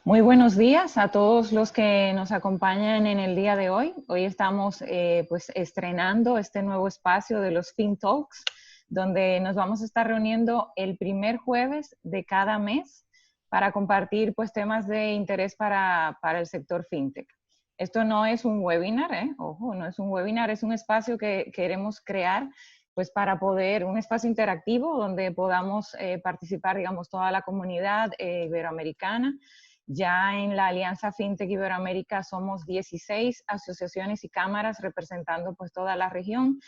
Muy buenos días a todos los que nos acompañan en el día de hoy. Hoy estamos pues estrenando este nuevo espacio de los FinTalks, donde nos vamos a estar reuniendo el primer jueves de cada mes para compartir pues temas de interés para el sector FinTech. Esto no es un webinar, ojo, no es un webinar, es un espacio que queremos crear pues para poder, un espacio interactivo donde podamos participar, digamos, toda la comunidad iberoamericana. Ya en la Alianza FinTech Iberoamérica somos 16 asociaciones y cámaras representando pues toda la región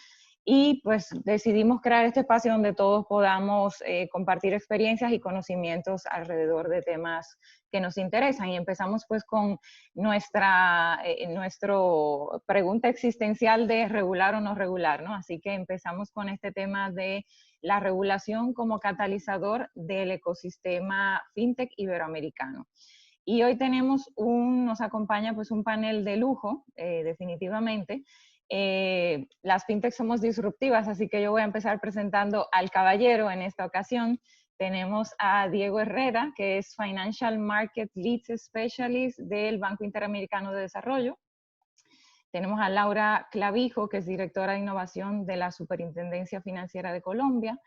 y pues decidimos crear este espacio donde todos podamos compartir experiencias y conocimientos alrededor de temas que nos interesan. Y empezamos pues con nuestro pregunta existencial de regular o no regular, ¿no? Así que empezamos con este tema de la regulación como catalizador del ecosistema FinTech iberoamericano. Y hoy nos acompaña pues un panel de lujo, definitivamente. Las fintech somos disruptivas, así que yo voy a empezar presentando al caballero en esta ocasión. Tenemos a Diego Herrera, que es Financial Market Leads Specialist del Banco Interamericano de Desarrollo. Tenemos a Laura Clavijo, que es directora de innovación de la Superintendencia Financiera de Colombia.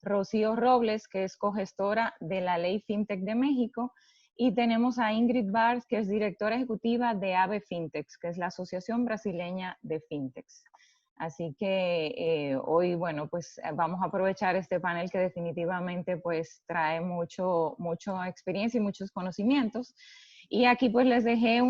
Rocío Robles, que es cogestora de la Ley FinTech de México. Y tenemos a Ingrid Bars, que es directora ejecutiva de AVE Fintechs, que es la Asociación Brasileña de Fintechs. Así que hoy, bueno, pues vamos a aprovechar este panel que definitivamente pues trae mucha experiencia y muchos conocimientos. Y aquí pues les dejé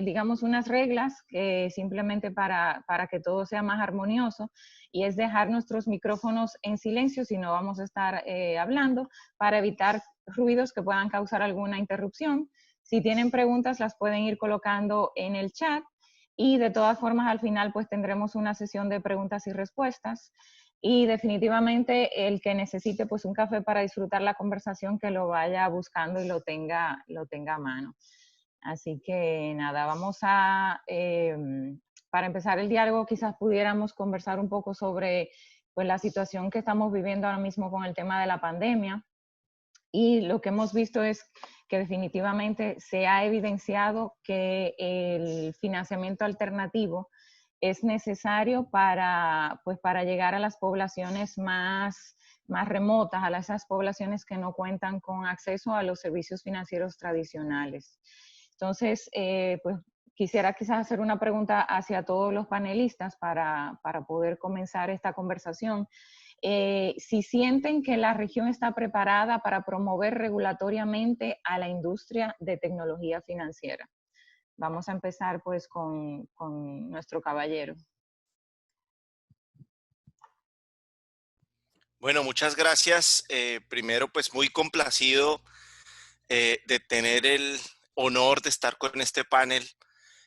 digamos, unas reglas que simplemente para que todo sea más armonioso, y es dejar nuestros micrófonos en silencio si no vamos a estar hablando, para evitar ruidos que puedan causar alguna interrupción. Si tienen preguntas, las pueden ir colocando en el chat, y de todas formas al final pues tendremos una sesión de preguntas y respuestas. Y definitivamente el que necesite pues un café para disfrutar la conversación, que lo vaya buscando y lo tenga a mano. Así que nada, para empezar el diálogo, quizás pudiéramos conversar un poco sobre pues la situación que estamos viviendo ahora mismo con el tema de la pandemia. Y lo que hemos visto es que definitivamente se ha evidenciado que el financiamiento alternativo es necesario pues para llegar a las poblaciones más remotas, a esas poblaciones que no cuentan con acceso a los servicios financieros tradicionales. Entonces, pues quisiera quizás hacer una pregunta hacia todos los panelistas para poder comenzar esta conversación. Si sienten que la región está preparada para promover regulatoriamente a la industria de tecnología financiera. Vamos a empezar pues con nuestro caballero. Bueno, muchas gracias. Primero, pues muy complacido de tener el honor de estar con este panel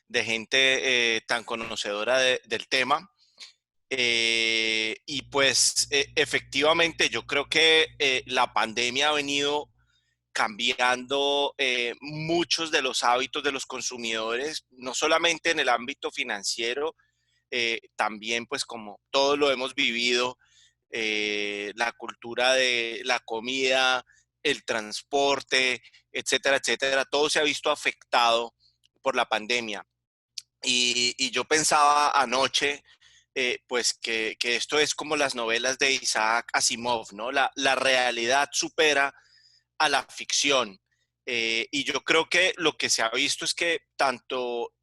de gente tan conocedora del tema. Y pues efectivamente yo creo que la pandemia ha venido cambiando muchos de los hábitos de los consumidores, no solamente en el ámbito financiero, también pues como todos lo hemos vivido, la cultura de la comida, el transporte, etcétera, etcétera, todo se ha visto afectado por la pandemia. Y yo pensaba anoche, pues que esto es como las novelas de Isaac Asimov, ¿no? La realidad supera a la ficción. Y yo creo que lo que se ha visto es que tanto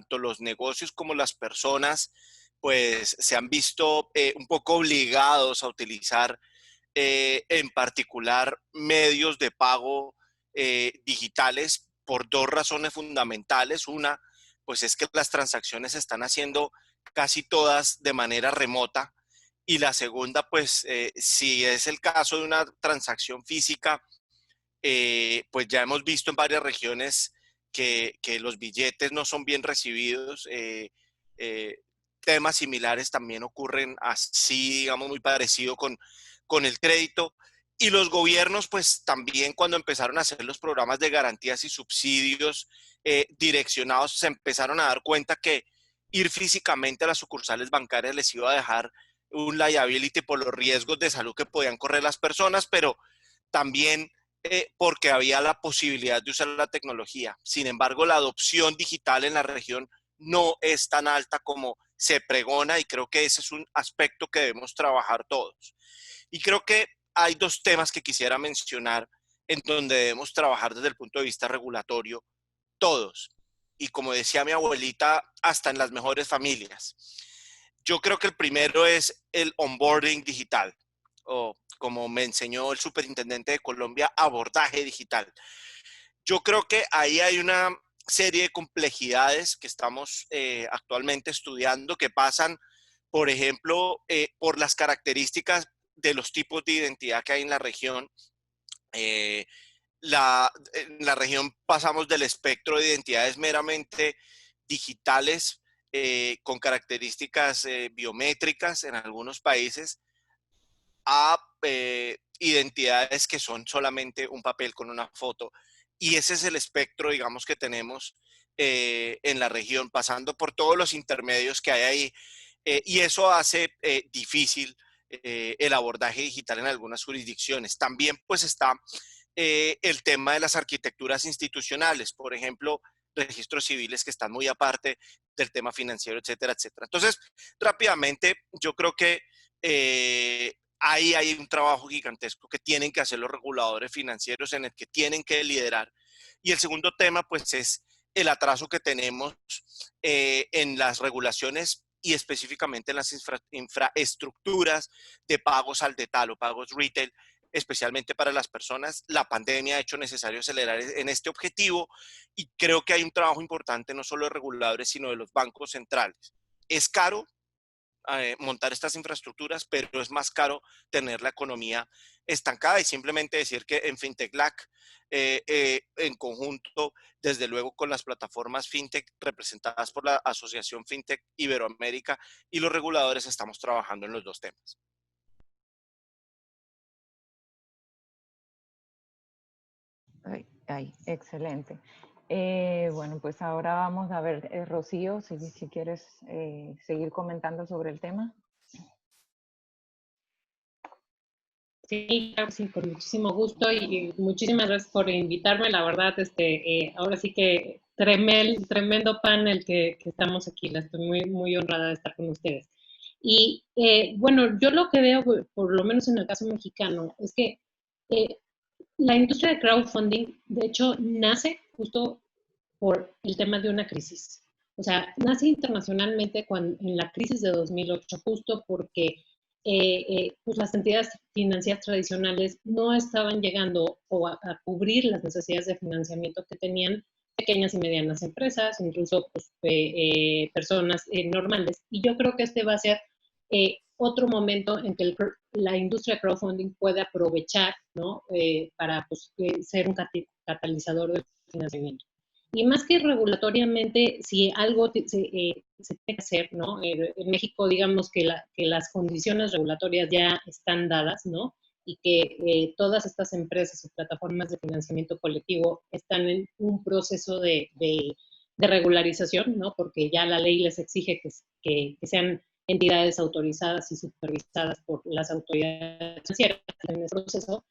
los negocios como las personas pues se han visto un poco obligados a utilizar en particular medios de pago digitales por dos razones fundamentales. Una, pues es que las transacciones se están haciendo casi todas de manera remota. Y la segunda, pues si es el caso de una transacción física, pues ya hemos visto en varias regiones que los billetes no son bien recibidos. Eh, Temas similares también ocurren así, digamos, muy parecido con el crédito. Y los gobiernos, pues también cuando empezaron a hacer los programas de garantías y subsidios direccionados, se empezaron a dar cuenta que ir físicamente a las sucursales bancarias les iba a dejar un liability por los riesgos de salud que podían correr las personas, pero también porque había la posibilidad de usar la tecnología. Sin embargo, la adopción digital en la región no es tan alta como se pregona, y creo que ese es un aspecto que debemos trabajar todos. Y creo que hay dos temas que quisiera mencionar en donde debemos trabajar desde el punto de vista regulatorio, todos. Y como decía mi abuelita, hasta en las mejores familias. Yo creo que el primero es el onboarding digital, o como me enseñó el superintendente de Colombia, abordaje digital. Yo creo que ahí hay una serie de complejidades que estamos actualmente estudiando, que pasan, por ejemplo, por las características de los tipos de identidad que hay en la región. Eh, en la región pasamos del espectro de identidades meramente digitales, con características biométricas en algunos países, a identidades que son solamente un papel con una foto. Y ese es el espectro, digamos, que tenemos en la región, pasando por todos los intermedios que hay ahí. Y eso hace difícil el abordaje digital en algunas jurisdicciones. También pues está el tema de las arquitecturas institucionales, por ejemplo, registros civiles que están muy aparte del tema financiero, etcétera, etcétera. Entonces, rápidamente, yo creo que ahí hay un trabajo gigantesco que tienen que hacer los reguladores financieros, en el que tienen que liderar. Y el segundo tema, pues, es el atraso que tenemos en las regulaciones y específicamente en las infraestructuras de pagos al detalle o pagos retail, especialmente para las personas. La pandemia ha hecho necesario acelerar en este objetivo, y creo que hay un trabajo importante no solo de reguladores, sino de los bancos centrales. Es caro montar estas infraestructuras, pero es más caro tener la economía estancada, y simplemente decir que en FinTech LAC, en conjunto, desde luego con las plataformas FinTech representadas por la Asociación FinTech Iberoamérica y los reguladores, estamos trabajando en los dos temas. Ay, excelente. Bueno, pues ahora vamos a ver, Rocío, si quieres seguir comentando sobre el tema. Sí, claro, sí, con muchísimo gusto y muchísimas gracias por invitarme. La verdad, ahora sí que tremendo panel que estamos aquí. La estoy muy honrada de estar con ustedes. Y bueno, yo lo que veo, por lo menos en el caso mexicano, es que eh, la industria de crowdfunding, de hecho, nace justo por el tema de una crisis. O sea, nace internacionalmente en la crisis de 2008, justo porque pues las entidades financieras tradicionales no estaban llegando a cubrir las necesidades de financiamiento que tenían pequeñas y medianas empresas, incluso pues, personas normales. Y yo creo que este va a ser otro momento en que la industria crowdfunding puede aprovechar, ¿no? Para pues, ser un catalizador del financiamiento. Y más que regulatoriamente, si algo se tiene que hacer, ¿no? En México, digamos que las condiciones regulatorias ya están dadas, ¿no? Y que todas estas empresas y plataformas de financiamiento colectivo están en un proceso de regularización, ¿no? Porque ya la ley les exige que sean entidades autorizadas y supervisadas por las autoridades financieras en ese proceso.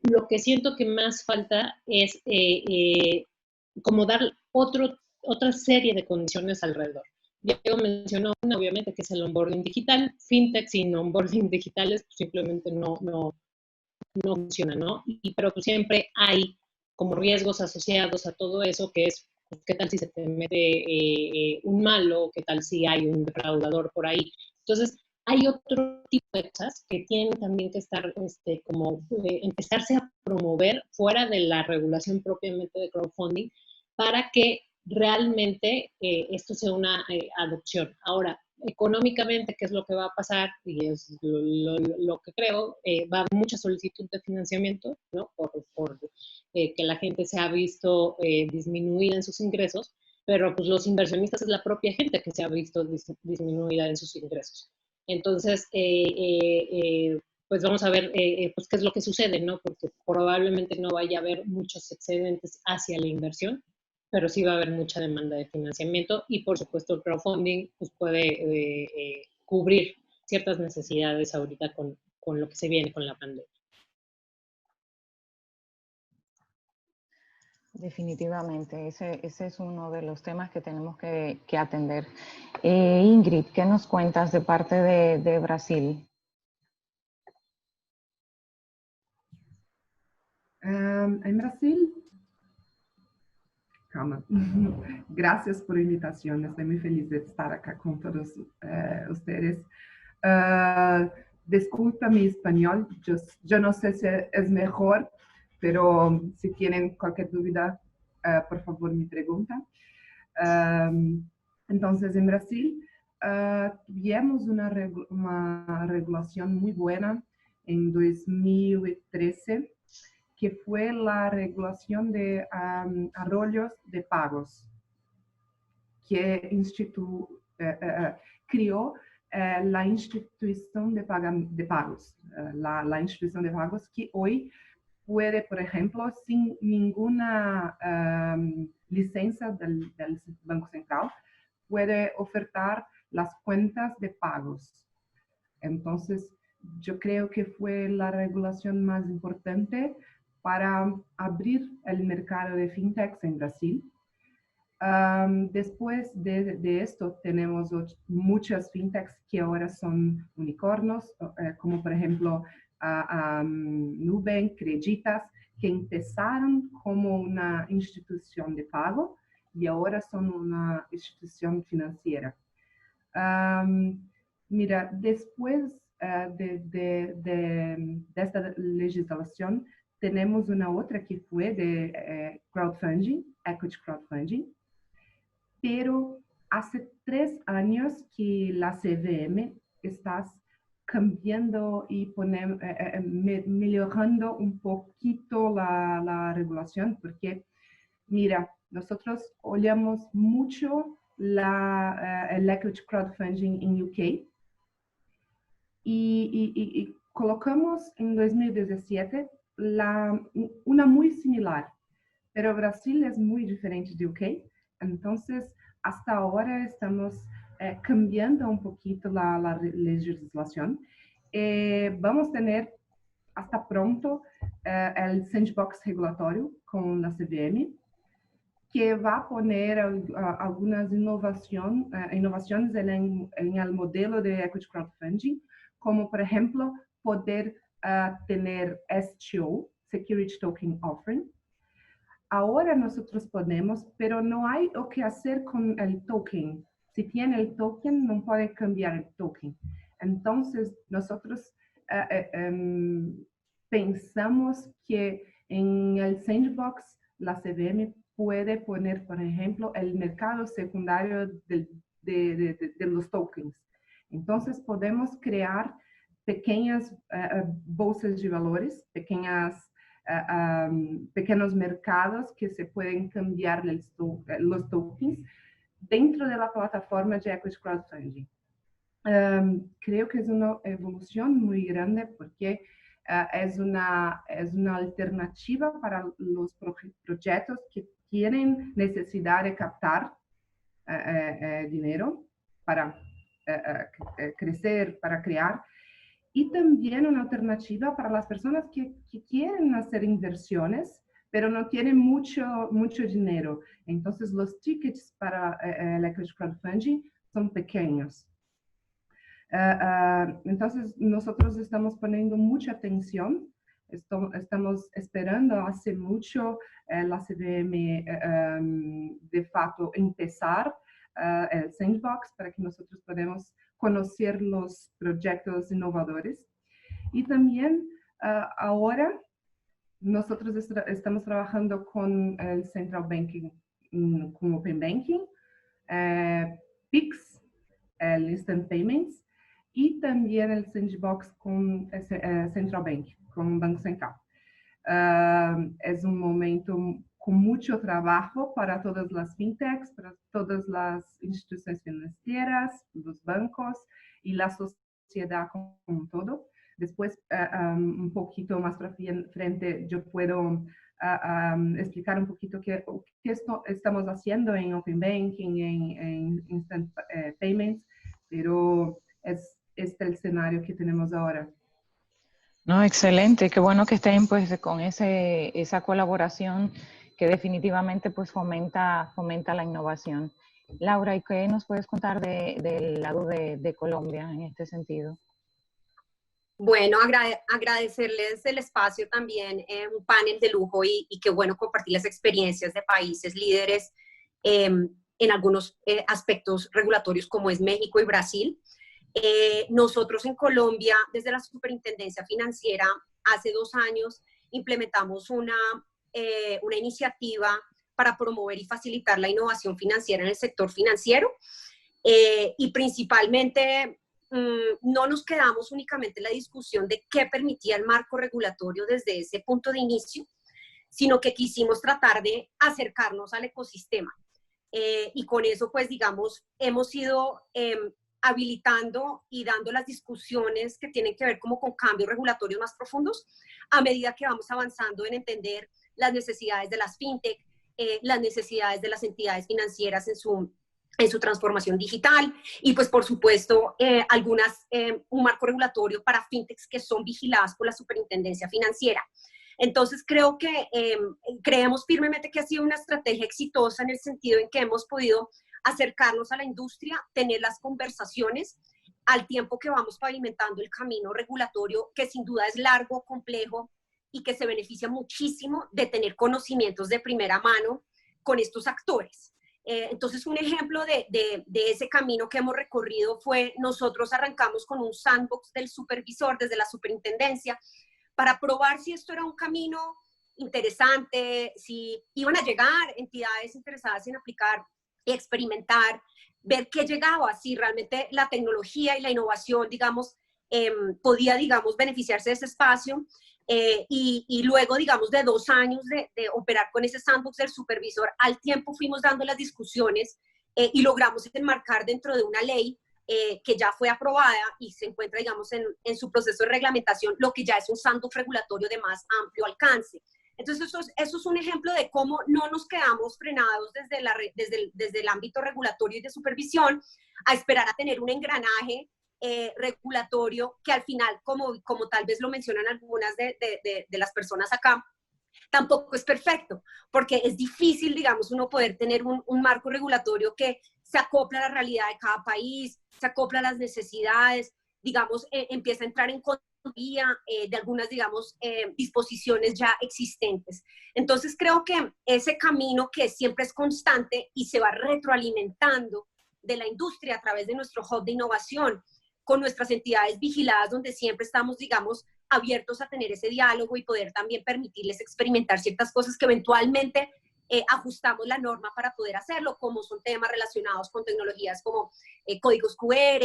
Lo que siento que más falta es como dar otra serie de condiciones alrededor. Diego mencionó una, obviamente, que es el onboarding digital. FinTech sin onboarding digitales pues, simplemente no funciona, ¿no? Pero pues, siempre hay como riesgos asociados a todo eso, que es, pues, ¿qué tal si se te mete un malo? ¿Qué tal si hay un defraudador por ahí? Entonces, hay otro tipo de cosas que tienen también que estar, como empezarse a promover fuera de la regulación propiamente de crowdfunding para que realmente esto sea una adopción. Ahora, económicamente, ¿qué es lo que va a pasar? Y es lo que creo, va a haber mucha solicitud de financiamiento, ¿no? Por que la gente se ha visto disminuida en sus ingresos, pero pues los inversionistas es la propia gente que se ha visto disminuida en sus ingresos. Entonces, pues vamos a ver pues qué es lo que sucede, ¿no? Porque probablemente no vaya a haber muchos excedentes hacia la inversión, pero sí va a haber mucha demanda de financiamiento y por supuesto el crowdfunding pues, puede cubrir ciertas necesidades ahorita con lo que se viene con la pandemia. Definitivamente, ese es uno de los temas que tenemos que atender. Ingrid, ¿qué nos cuentas de parte de Brasil? En Brasil, calma, gracias por la invitación, estoy muy feliz de estar acá con todos ustedes. Disculpa mi español, yo no sé si es mejor, pero si tienen cualquier duda, por favor me preguntan. Entonces, en Brasil, tuvimos una regulación muy buena en 2013, que fue la regulación de arroyos de pagos, que creó la institución de pagos, la institución de pagos que hoy puede, por ejemplo, sin ninguna licencia del Banco Central, puede ofertar las cuentas de pagos. Entonces, yo creo que fue la regulación más importante para abrir el mercado de fintechs en Brasil. Después de esto, tenemos muchas fintechs que ahora son unicornios, como por ejemplo Nubank, Creditas, que empezaron como una institución de pago y ahora son una institución financiera. Mira, después de esta legislación, tenemos una otra que fue de crowdfunding, equity crowdfunding, pero hace 3 años que la CVM está cambiando y mejorando un poquito la regulación, porque, mira, nosotros olhamos mucho el equity crowdfunding en UK y colocamos en 2017 una muy similar, pero Brasil es muy diferente de UK, entonces hasta ahora estamos cambiando un poquito la legislación. Vamos a tener hasta pronto el sandbox regulatorio con la CVM, que va a poner algunas innovaciones en el modelo de equity crowdfunding, como por ejemplo poder tener STO, Security Token Offering. Ahora nosotros podemos, pero no hay lo que hacer con el token. Si tiene el token, no puede cambiar el token. Entonces, nosotros pensamos que en el sandbox la CVM puede poner, por ejemplo, el mercado secundario de los tokens. Entonces, podemos crear pequeñas bolsas de valores, pequeños mercados que se pueden cambiar los tokens dentro de la plataforma de equity crowdfunding. Creo que es una evolución muy grande porque es una alternativa para los proyectos que tienen necesidad de captar dinero para crecer, para crear, y también una alternativa para las personas que quieren hacer inversiones, pero no tienen mucho dinero. Entonces, los tickets para el equity crowdfunding son pequeños. Entonces, nosotros estamos poniendo mucha atención. Estamos esperando hace mucho la CVM de facto empezar el sandbox para que nosotros podamos conocer los proyectos innovadores. Y también ahora nosotros estamos trabajando con el Central Banking, con Open Banking, PIX, el Instant Payments, y también el sandbox con Central Bank, con Banco Central. Es un momento con mucho trabajo para todas las fintechs, para todas las instituciones financieras, los bancos y la sociedad como todo. Después, un poquito más para frente, yo puedo explicar un poquito qué estamos haciendo en Open Banking, en Instant Payments, pero es el escenario que tenemos ahora. No, excelente, qué bueno que estén pues con esa colaboración que definitivamente pues fomenta la innovación. Laura, ¿y qué nos puedes contar del lado de Colombia en este sentido? Bueno, agradecerles el espacio también, un panel de lujo y qué bueno compartir las experiencias de países líderes en algunos aspectos regulatorios como es México y Brasil. Nosotros en Colombia, desde la Superintendencia Financiera, hace 2 años implementamos una iniciativa para promover y facilitar la innovación financiera en el sector financiero y principalmente no nos quedamos únicamente en la discusión de qué permitía el marco regulatorio desde ese punto de inicio, sino que quisimos tratar de acercarnos al ecosistema. Y con eso, pues, digamos, hemos ido habilitando y dando las discusiones que tienen que ver como con cambios regulatorios más profundos a medida que vamos avanzando en entender las necesidades de las fintech, las necesidades de las entidades financieras en su transformación digital y pues por supuesto un marco regulatorio para fintechs que son vigiladas por la Superintendencia Financiera. Entonces creo que creemos firmemente que ha sido una estrategia exitosa en el sentido en que hemos podido acercarnos a la industria, tener las conversaciones al tiempo que vamos pavimentando el camino regulatorio que sin duda es largo, complejo y que se beneficia muchísimo de tener conocimientos de primera mano con estos actores. Entonces, un ejemplo de ese camino que hemos recorrido fue, nosotros arrancamos con un sandbox del supervisor desde la superintendencia para probar si esto era un camino interesante, si iban a llegar entidades interesadas en aplicar y experimentar, ver qué llegaba, si realmente la tecnología y la innovación, digamos, podía, digamos, beneficiarse de ese espacio. Y luego, digamos, de 2 años de operar con ese sandbox del supervisor, al tiempo fuimos dando las discusiones y logramos enmarcar dentro de una ley que ya fue aprobada y se encuentra, digamos, en su proceso de reglamentación, lo que ya es un sandbox regulatorio de más amplio alcance. Entonces, eso es un ejemplo de cómo no nos quedamos frenados desde el ámbito regulatorio y de supervisión a esperar a tener un engranaje regulatorio que al final, como tal vez lo mencionan algunas de las personas acá, tampoco es perfecto, porque es difícil, digamos, uno poder tener un marco regulatorio que se acopla a la realidad de cada país, se acopla a las necesidades, digamos, empieza a entrar en contravía de algunas, digamos, disposiciones ya existentes. Entonces creo que ese camino que siempre es constante y se va retroalimentando de la industria a través de nuestro hub de innovación, con nuestras entidades vigiladas, donde siempre estamos, digamos, abiertos a tener ese diálogo y poder también permitirles experimentar ciertas cosas que eventualmente ajustamos la norma para poder hacerlo, como son temas relacionados con tecnologías como códigos QR,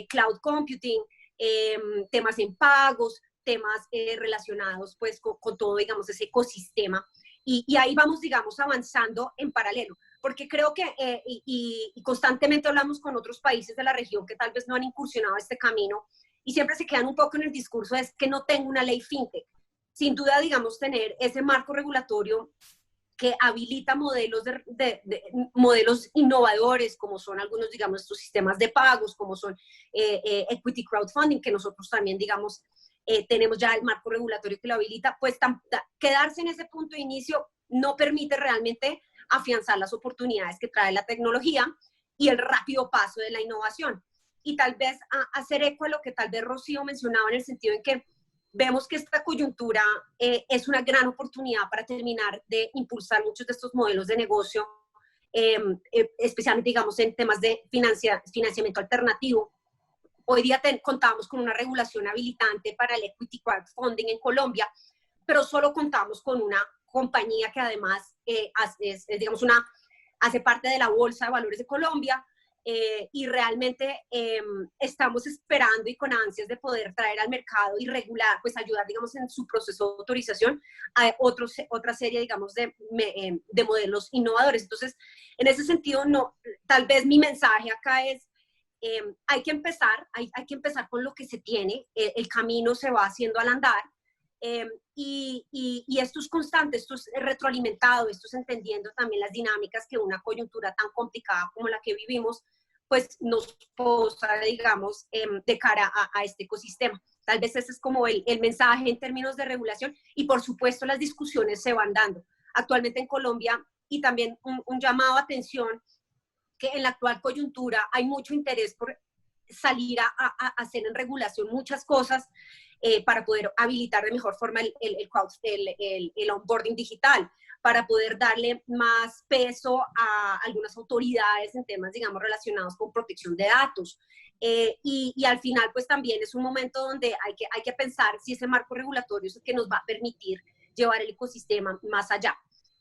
cloud computing, temas en pagos, temas relacionados pues con todo, digamos, ese ecosistema. Y ahí vamos, digamos, avanzando en paralelo, porque creo que, y constantemente hablamos con otros países de la región que tal vez no han incursionado este camino, y siempre se quedan un poco en el discurso es que no tengo una ley fintech. Sin duda, digamos, tener ese marco regulatorio que habilita modelos innovadores, como son algunos, digamos, estos sistemas de pagos, como son equity crowdfunding, que nosotros también, digamos, tenemos ya el marco regulatorio que lo habilita, pues quedarse en ese punto de inicio no permite realmente afianzar las oportunidades que trae la tecnología y el rápido paso de la innovación. Y tal vez hacer eco a lo que tal vez Rocío mencionaba en el sentido en que vemos que esta coyuntura es una gran oportunidad para terminar de impulsar muchos de estos modelos de negocio, especialmente, digamos, en temas de financiamiento alternativo. Hoy día contamos con una regulación habilitante para el equity crowdfunding en Colombia, pero solo contamos con una compañía que además digamos, hace parte de la Bolsa de Valores de Colombia, y realmente estamos esperando y con ansias de poder traer al mercado y regular, pues ayudar, digamos, en su proceso de autorización a otra serie, digamos, de modelos innovadores. Entonces, en ese sentido, tal vez mi mensaje acá es, hay que empezar con lo que se tiene, el camino se va haciendo al andar, y esto es constante, esto es retroalimentado, esto es entendiendo también las dinámicas que una coyuntura tan complicada como la que vivimos, pues nos posa, digamos, de cara a este ecosistema. Tal vez ese es como el mensaje en términos de regulación y por supuesto las discusiones se van dando. actualmente en Colombia, y también un llamado a atención que en la actual coyuntura hay mucho interés por salir a hacer en regulación muchas cosas para poder habilitar de mejor forma el onboarding digital, para poder darle más peso a algunas autoridades en temas, digamos, relacionados con protección de datos. Y al final, pues también es un momento donde hay que pensar si ese marco regulatorio es el que nos va a permitir llevar el ecosistema más allá.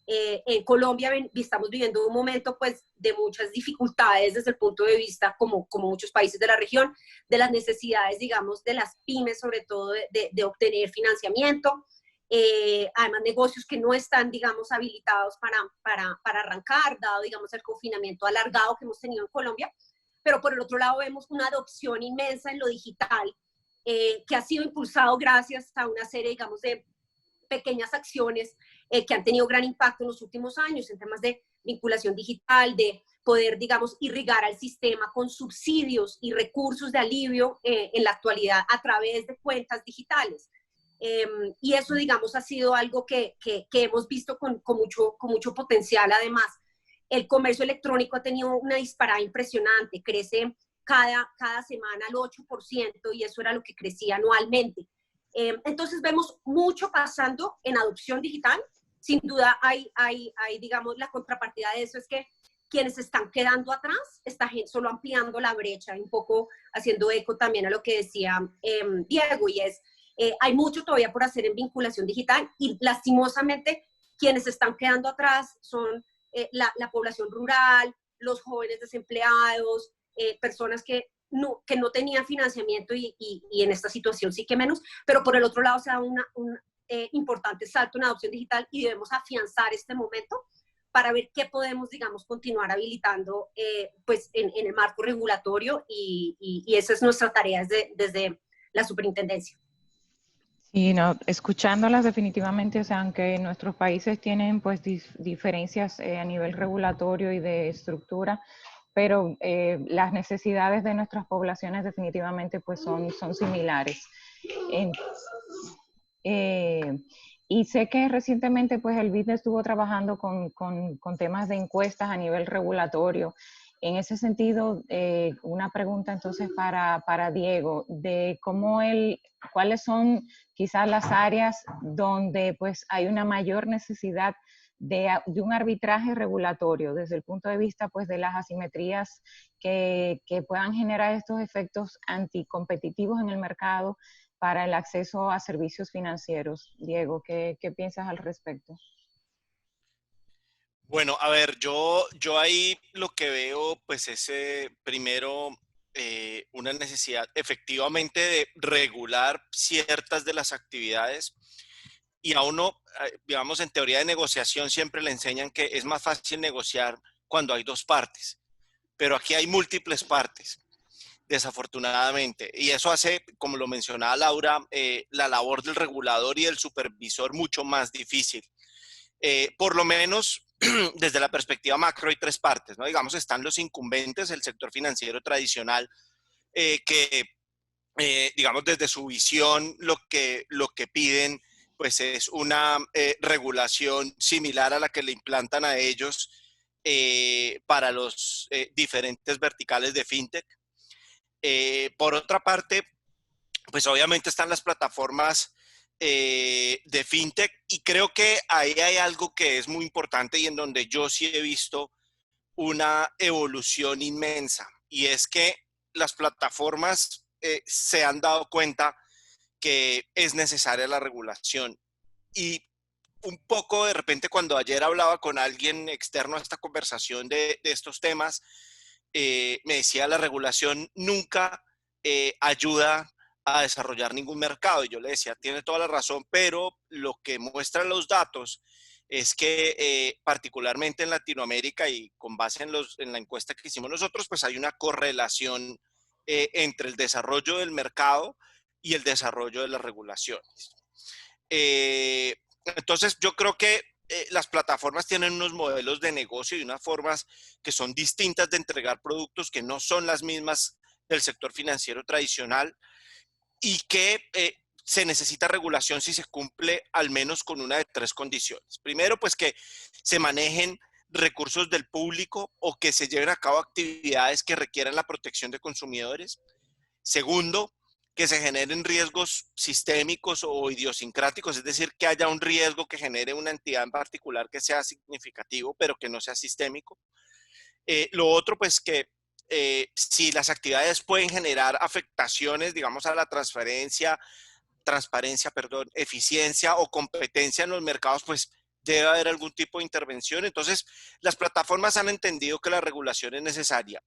En Colombia estamos viviendo un momento pues de muchas dificultades desde el punto de vista, como muchos países de la región, de las necesidades, digamos, de las pymes, sobre todo de obtener financiamiento. Además, negocios que no están, digamos, habilitados para arrancar, dado, digamos, el confinamiento alargado que hemos tenido en Colombia. Pero por el otro lado vemos una adopción inmensa en lo digital, que ha sido impulsado gracias a una serie, digamos, de pequeñas acciones que han tenido gran impacto en los últimos años en temas de vinculación digital, de poder, digamos, irrigar al sistema con subsidios y recursos de alivio en la actualidad a través de cuentas digitales. Y eso, digamos, ha sido algo que hemos visto con mucho potencial. Además, el comercio electrónico ha tenido una disparada impresionante, crece cada semana al 8%, y eso era lo que crecía anualmente. Entonces vemos mucho pasando en adopción digital. Sin duda hay, digamos, la contrapartida de eso es que quienes están quedando atrás están solo ampliando la brecha, un poco haciendo eco también a lo que decía Diego, y es, hay mucho todavía por hacer en vinculación digital, y lastimosamente quienes están quedando atrás son la población rural, los jóvenes desempleados, personas que no tenían financiamiento y en esta situación sí que menos, pero por el otro lado se da un importante salto en adopción digital, y debemos afianzar este momento para ver qué podemos, digamos, continuar habilitando pues en el marco regulatorio, y esa es nuestra tarea desde la superintendencia. Sí, no, escuchándolas definitivamente, o sea, aunque nuestros países tienen pues diferencias a nivel regulatorio y de estructura, pero las necesidades de nuestras poblaciones definitivamente pues son similares. Y sé que recientemente pues el BID estuvo trabajando con temas de encuestas a nivel regulatorio. En ese sentido, una pregunta entonces para Diego, de cuáles son quizás las áreas donde pues hay una mayor necesidad de un arbitraje regulatorio desde el punto de vista pues de las asimetrías que puedan generar estos efectos anticompetitivos en el mercado para el acceso a servicios financieros. Diego, ¿qué piensas al respecto? Bueno, a ver, yo ahí lo que veo pues es primero una necesidad efectivamente de regular ciertas de las actividades. Y a uno, digamos, en teoría de negociación siempre le enseñan que es más fácil negociar cuando hay dos partes, pero aquí hay múltiples partes, desafortunadamente. Y eso hace, como lo mencionaba Laura, la labor del regulador y del supervisor mucho más difícil. Por lo menos desde la perspectiva macro hay tres partes, ¿no? Digamos, están los incumbentes, el sector financiero tradicional, que, digamos, desde su visión lo que piden pues es una regulación similar a la que le implantan a ellos para los diferentes verticales de fintech. Por otra parte, pues obviamente están las plataformas de fintech, y creo que ahí hay algo que es muy importante y en donde yo sí he visto una evolución inmensa, y es que las plataformas se han dado cuenta que es necesaria la regulación. Y un poco de repente cuando ayer hablaba con alguien externo a esta conversación de estos temas, me decía la regulación nunca ayuda a desarrollar ningún mercado. Y yo le decía, tiene toda la razón, pero lo que muestran los datos es que particularmente en Latinoamérica y con base en la encuesta que hicimos nosotros, pues hay una correlación entre el desarrollo del mercado y el desarrollo de las regulaciones. Entonces, yo creo que las plataformas tienen unos modelos de negocio y unas formas que son distintas de entregar productos que no son las mismas del sector financiero tradicional, y que se necesita regulación si se cumple al menos con una de 3 condiciones. Primero, pues que se manejen recursos del público o que se lleven a cabo actividades que requieran la protección de consumidores. Segundo, que se generen riesgos sistémicos o idiosincráticos, es decir, que haya un riesgo que genere una entidad en particular que sea significativo, pero que no sea sistémico. Lo otro, pues que si las actividades pueden generar afectaciones, digamos, a la transparencia, eficiencia o competencia en los mercados, pues debe haber algún tipo de intervención. Entonces, las plataformas han entendido que la regulación es necesaria.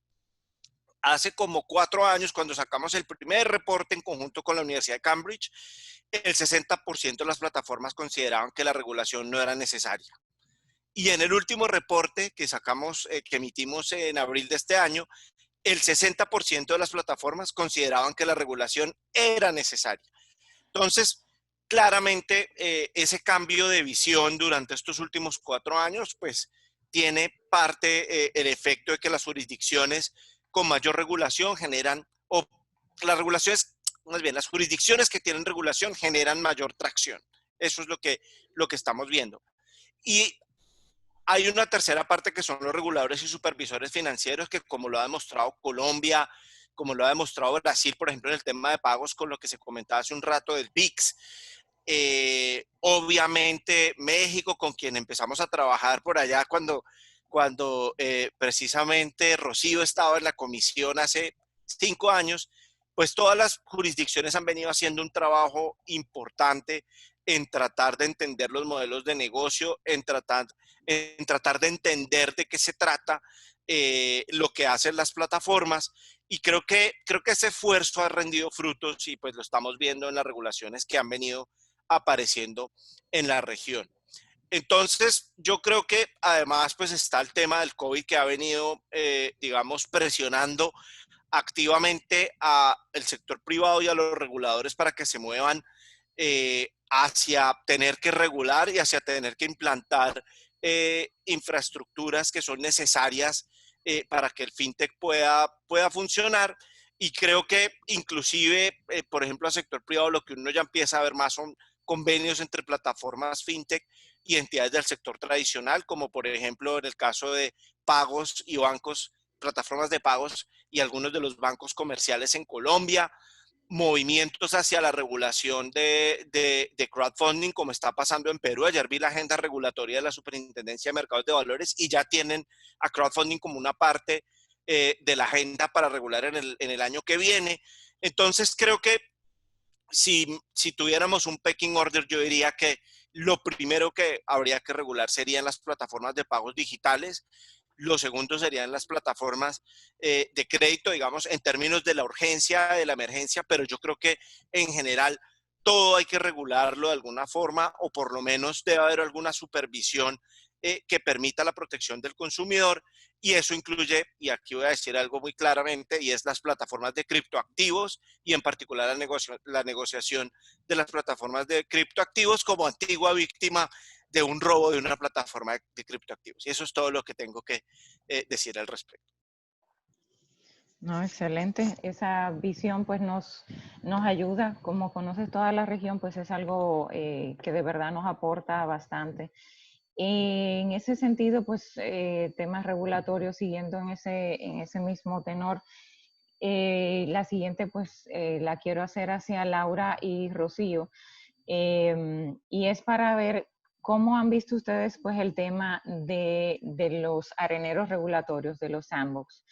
Hace como 4 años, cuando sacamos el primer reporte en conjunto con la Universidad de Cambridge, el 60% de las plataformas consideraban que la regulación no era necesaria. Y en el último reporte que sacamos, que emitimos en abril de este año, el 60% de las plataformas consideraban que la regulación era necesaria. Entonces, claramente, ese cambio de visión durante estos últimos 4 años, pues, tiene parte el efecto de que las jurisdicciones con mayor regulación generan, o las regulaciones, más bien, las jurisdicciones que tienen regulación generan mayor tracción. Eso es lo que estamos viendo. Y hay una tercera parte que son los reguladores y supervisores financieros que, como lo ha demostrado Colombia, como lo ha demostrado Brasil, por ejemplo, en el tema de pagos, con lo que se comentaba hace un rato del PIX. Obviamente México, con quien empezamos a trabajar por allá cuando precisamente Rocío estaba en la comisión hace 5 años, pues todas las jurisdicciones han venido haciendo un trabajo importante en tratar de entender los modelos de negocio, en tratar de entender de qué se trata, lo que hacen las plataformas, y creo que ese esfuerzo ha rendido frutos y pues lo estamos viendo en las regulaciones que han venido apareciendo en la región. Entonces, yo creo que además pues está el tema del COVID que ha venido, digamos, presionando activamente al sector privado y a los reguladores para que se muevan hacia tener que regular y hacia tener que implantar infraestructuras que son necesarias para que el fintech pueda funcionar. Y creo que inclusive, por ejemplo, al sector privado lo que uno ya empieza a ver más son convenios entre plataformas fintech y entidades del sector tradicional, como por ejemplo en el caso de pagos y bancos, plataformas de pagos y algunos de los bancos comerciales en Colombia, movimientos hacia la regulación de crowdfunding, como está pasando en Perú. Ayer vi la agenda regulatoria de la Superintendencia de Mercados de Valores y ya tienen a crowdfunding como una parte de la agenda para regular en el año que viene. Entonces, creo que si tuviéramos un pecking order, yo diría que lo primero que habría que regular serían las plataformas de pagos digitales. Lo segundo serían las plataformas de crédito, digamos, en términos de la urgencia, de la emergencia, pero yo creo que en general todo hay que regularlo de alguna forma, o por lo menos debe haber alguna supervisión que permita la protección del consumidor, y eso incluye, y aquí voy a decir algo muy claramente, y es las plataformas de criptoactivos, y en particular la negociación de las plataformas de criptoactivos como antigua víctima de un robo de una plataforma de criptoactivos. Y eso es todo lo que tengo que decir al respecto. No, excelente. Esa visión pues nos ayuda. Como conoces toda la región, pues es algo que de verdad nos aporta bastante. En ese sentido, pues temas regulatorios, siguiendo en ese mismo tenor, la siguiente pues la quiero hacer hacia Laura y Rocío. Y es para ver cómo han visto ustedes pues el tema de los areneros regulatorios, de los sandbox.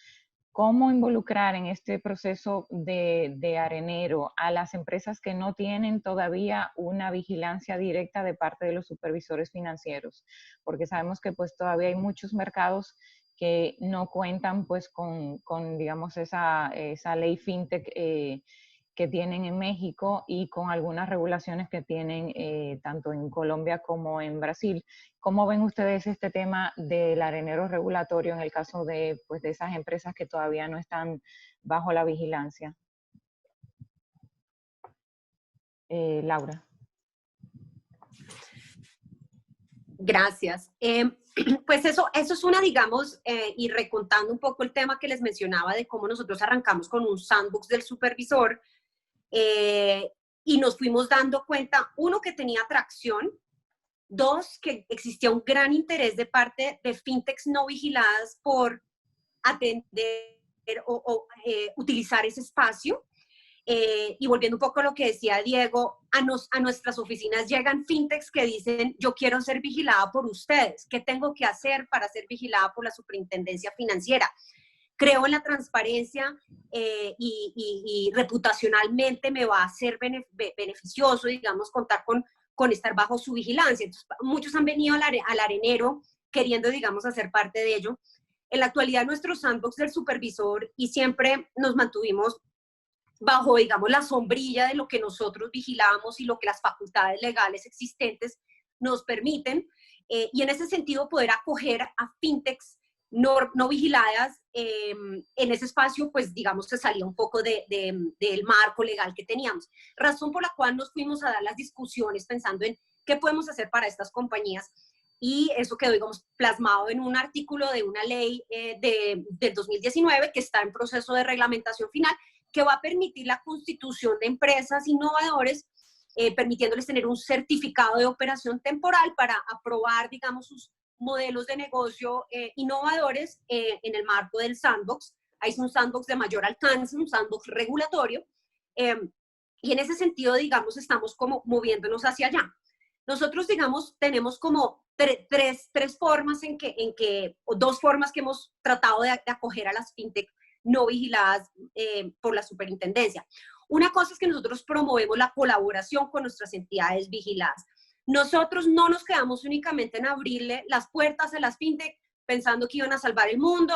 ¿Cómo involucrar en este proceso de arenero a las empresas que no tienen todavía una vigilancia directa de parte de los supervisores financieros? Porque sabemos que pues todavía hay muchos mercados que no cuentan pues con digamos esa ley fintech que tienen en México y con algunas regulaciones que tienen tanto en Colombia como en Brasil. ¿Cómo ven ustedes este tema del arenero regulatorio en el caso de, pues, de esas empresas que todavía no están bajo la vigilancia? Laura. Gracias. Pues eso es una, digamos, y recontando un poco el tema que les mencionaba de cómo nosotros arrancamos con un sandbox del supervisor, y nos fuimos dando cuenta, uno, que tenía atracción, dos, que existía un gran interés de parte de fintechs no vigiladas por atender o utilizar ese espacio. Y volviendo un poco a lo que decía Diego, a nuestras oficinas llegan fintechs que dicen, yo quiero ser vigilada por ustedes, ¿qué tengo que hacer para ser vigilada por la Superintendencia Financiera? Creo en la transparencia y reputacionalmente me va a ser beneficioso, digamos, contar con estar bajo su vigilancia. Entonces, muchos han venido al arenero queriendo, digamos, hacer parte de ello. En la actualidad, nuestro sandbox del supervisor, y siempre nos mantuvimos bajo, digamos, la sombrilla de lo que nosotros vigilamos y lo que las facultades legales existentes nos permiten, y en ese sentido poder acoger a fintechs no vigiladas en ese espacio, pues digamos que salía un poco del marco legal que teníamos. Razón por la cual nos fuimos a dar las discusiones pensando en qué podemos hacer para estas compañías, y eso quedó, digamos, plasmado en un artículo de una ley del 2019 que está en proceso de reglamentación final, que va a permitir la constitución de empresas innovadoras, permitiéndoles tener un certificado de operación temporal para aprobar, digamos, sus modelos de negocio innovadores en el marco del sandbox. Ahí es un sandbox de mayor alcance, un sandbox regulatorio, y en ese sentido, digamos, estamos como moviéndonos hacia allá. Nosotros, digamos, tenemos como tres formas o dos formas que hemos tratado de acoger a las fintech no vigiladas por la superintendencia. Una cosa es que nosotros promovemos la colaboración con nuestras entidades vigiladas. Nosotros no nos quedamos únicamente en abrirle las puertas a las fintech pensando que iban a salvar el mundo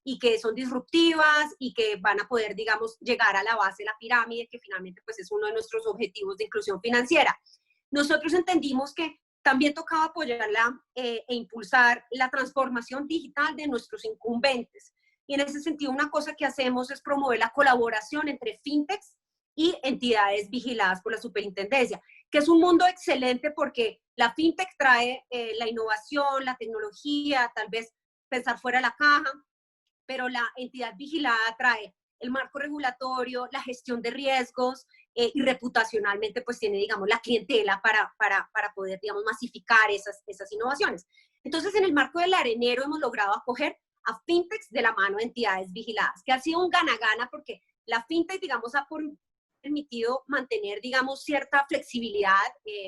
y que son disruptivas y que van a poder, digamos, llegar a la base de la pirámide, que finalmente pues es uno de nuestros objetivos de inclusión financiera. Nosotros entendimos que también tocaba apoyarla e impulsar la transformación digital de nuestros incumbentes. Y en ese sentido, una cosa que hacemos es promover la colaboración entre fintechs y entidades vigiladas por la superintendencia, que es un mundo excelente porque la fintech trae la innovación, la tecnología, tal vez pensar fuera de la caja, pero la entidad vigilada trae el marco regulatorio, la gestión de riesgos, y reputacionalmente pues tiene, digamos, la clientela para poder, digamos, masificar esas innovaciones. Entonces, en el marco del arenero hemos logrado acoger a fintechs de la mano de entidades vigiladas, que ha sido un gana-gana porque la fintech, digamos, ha permitido mantener, digamos, cierta flexibilidad,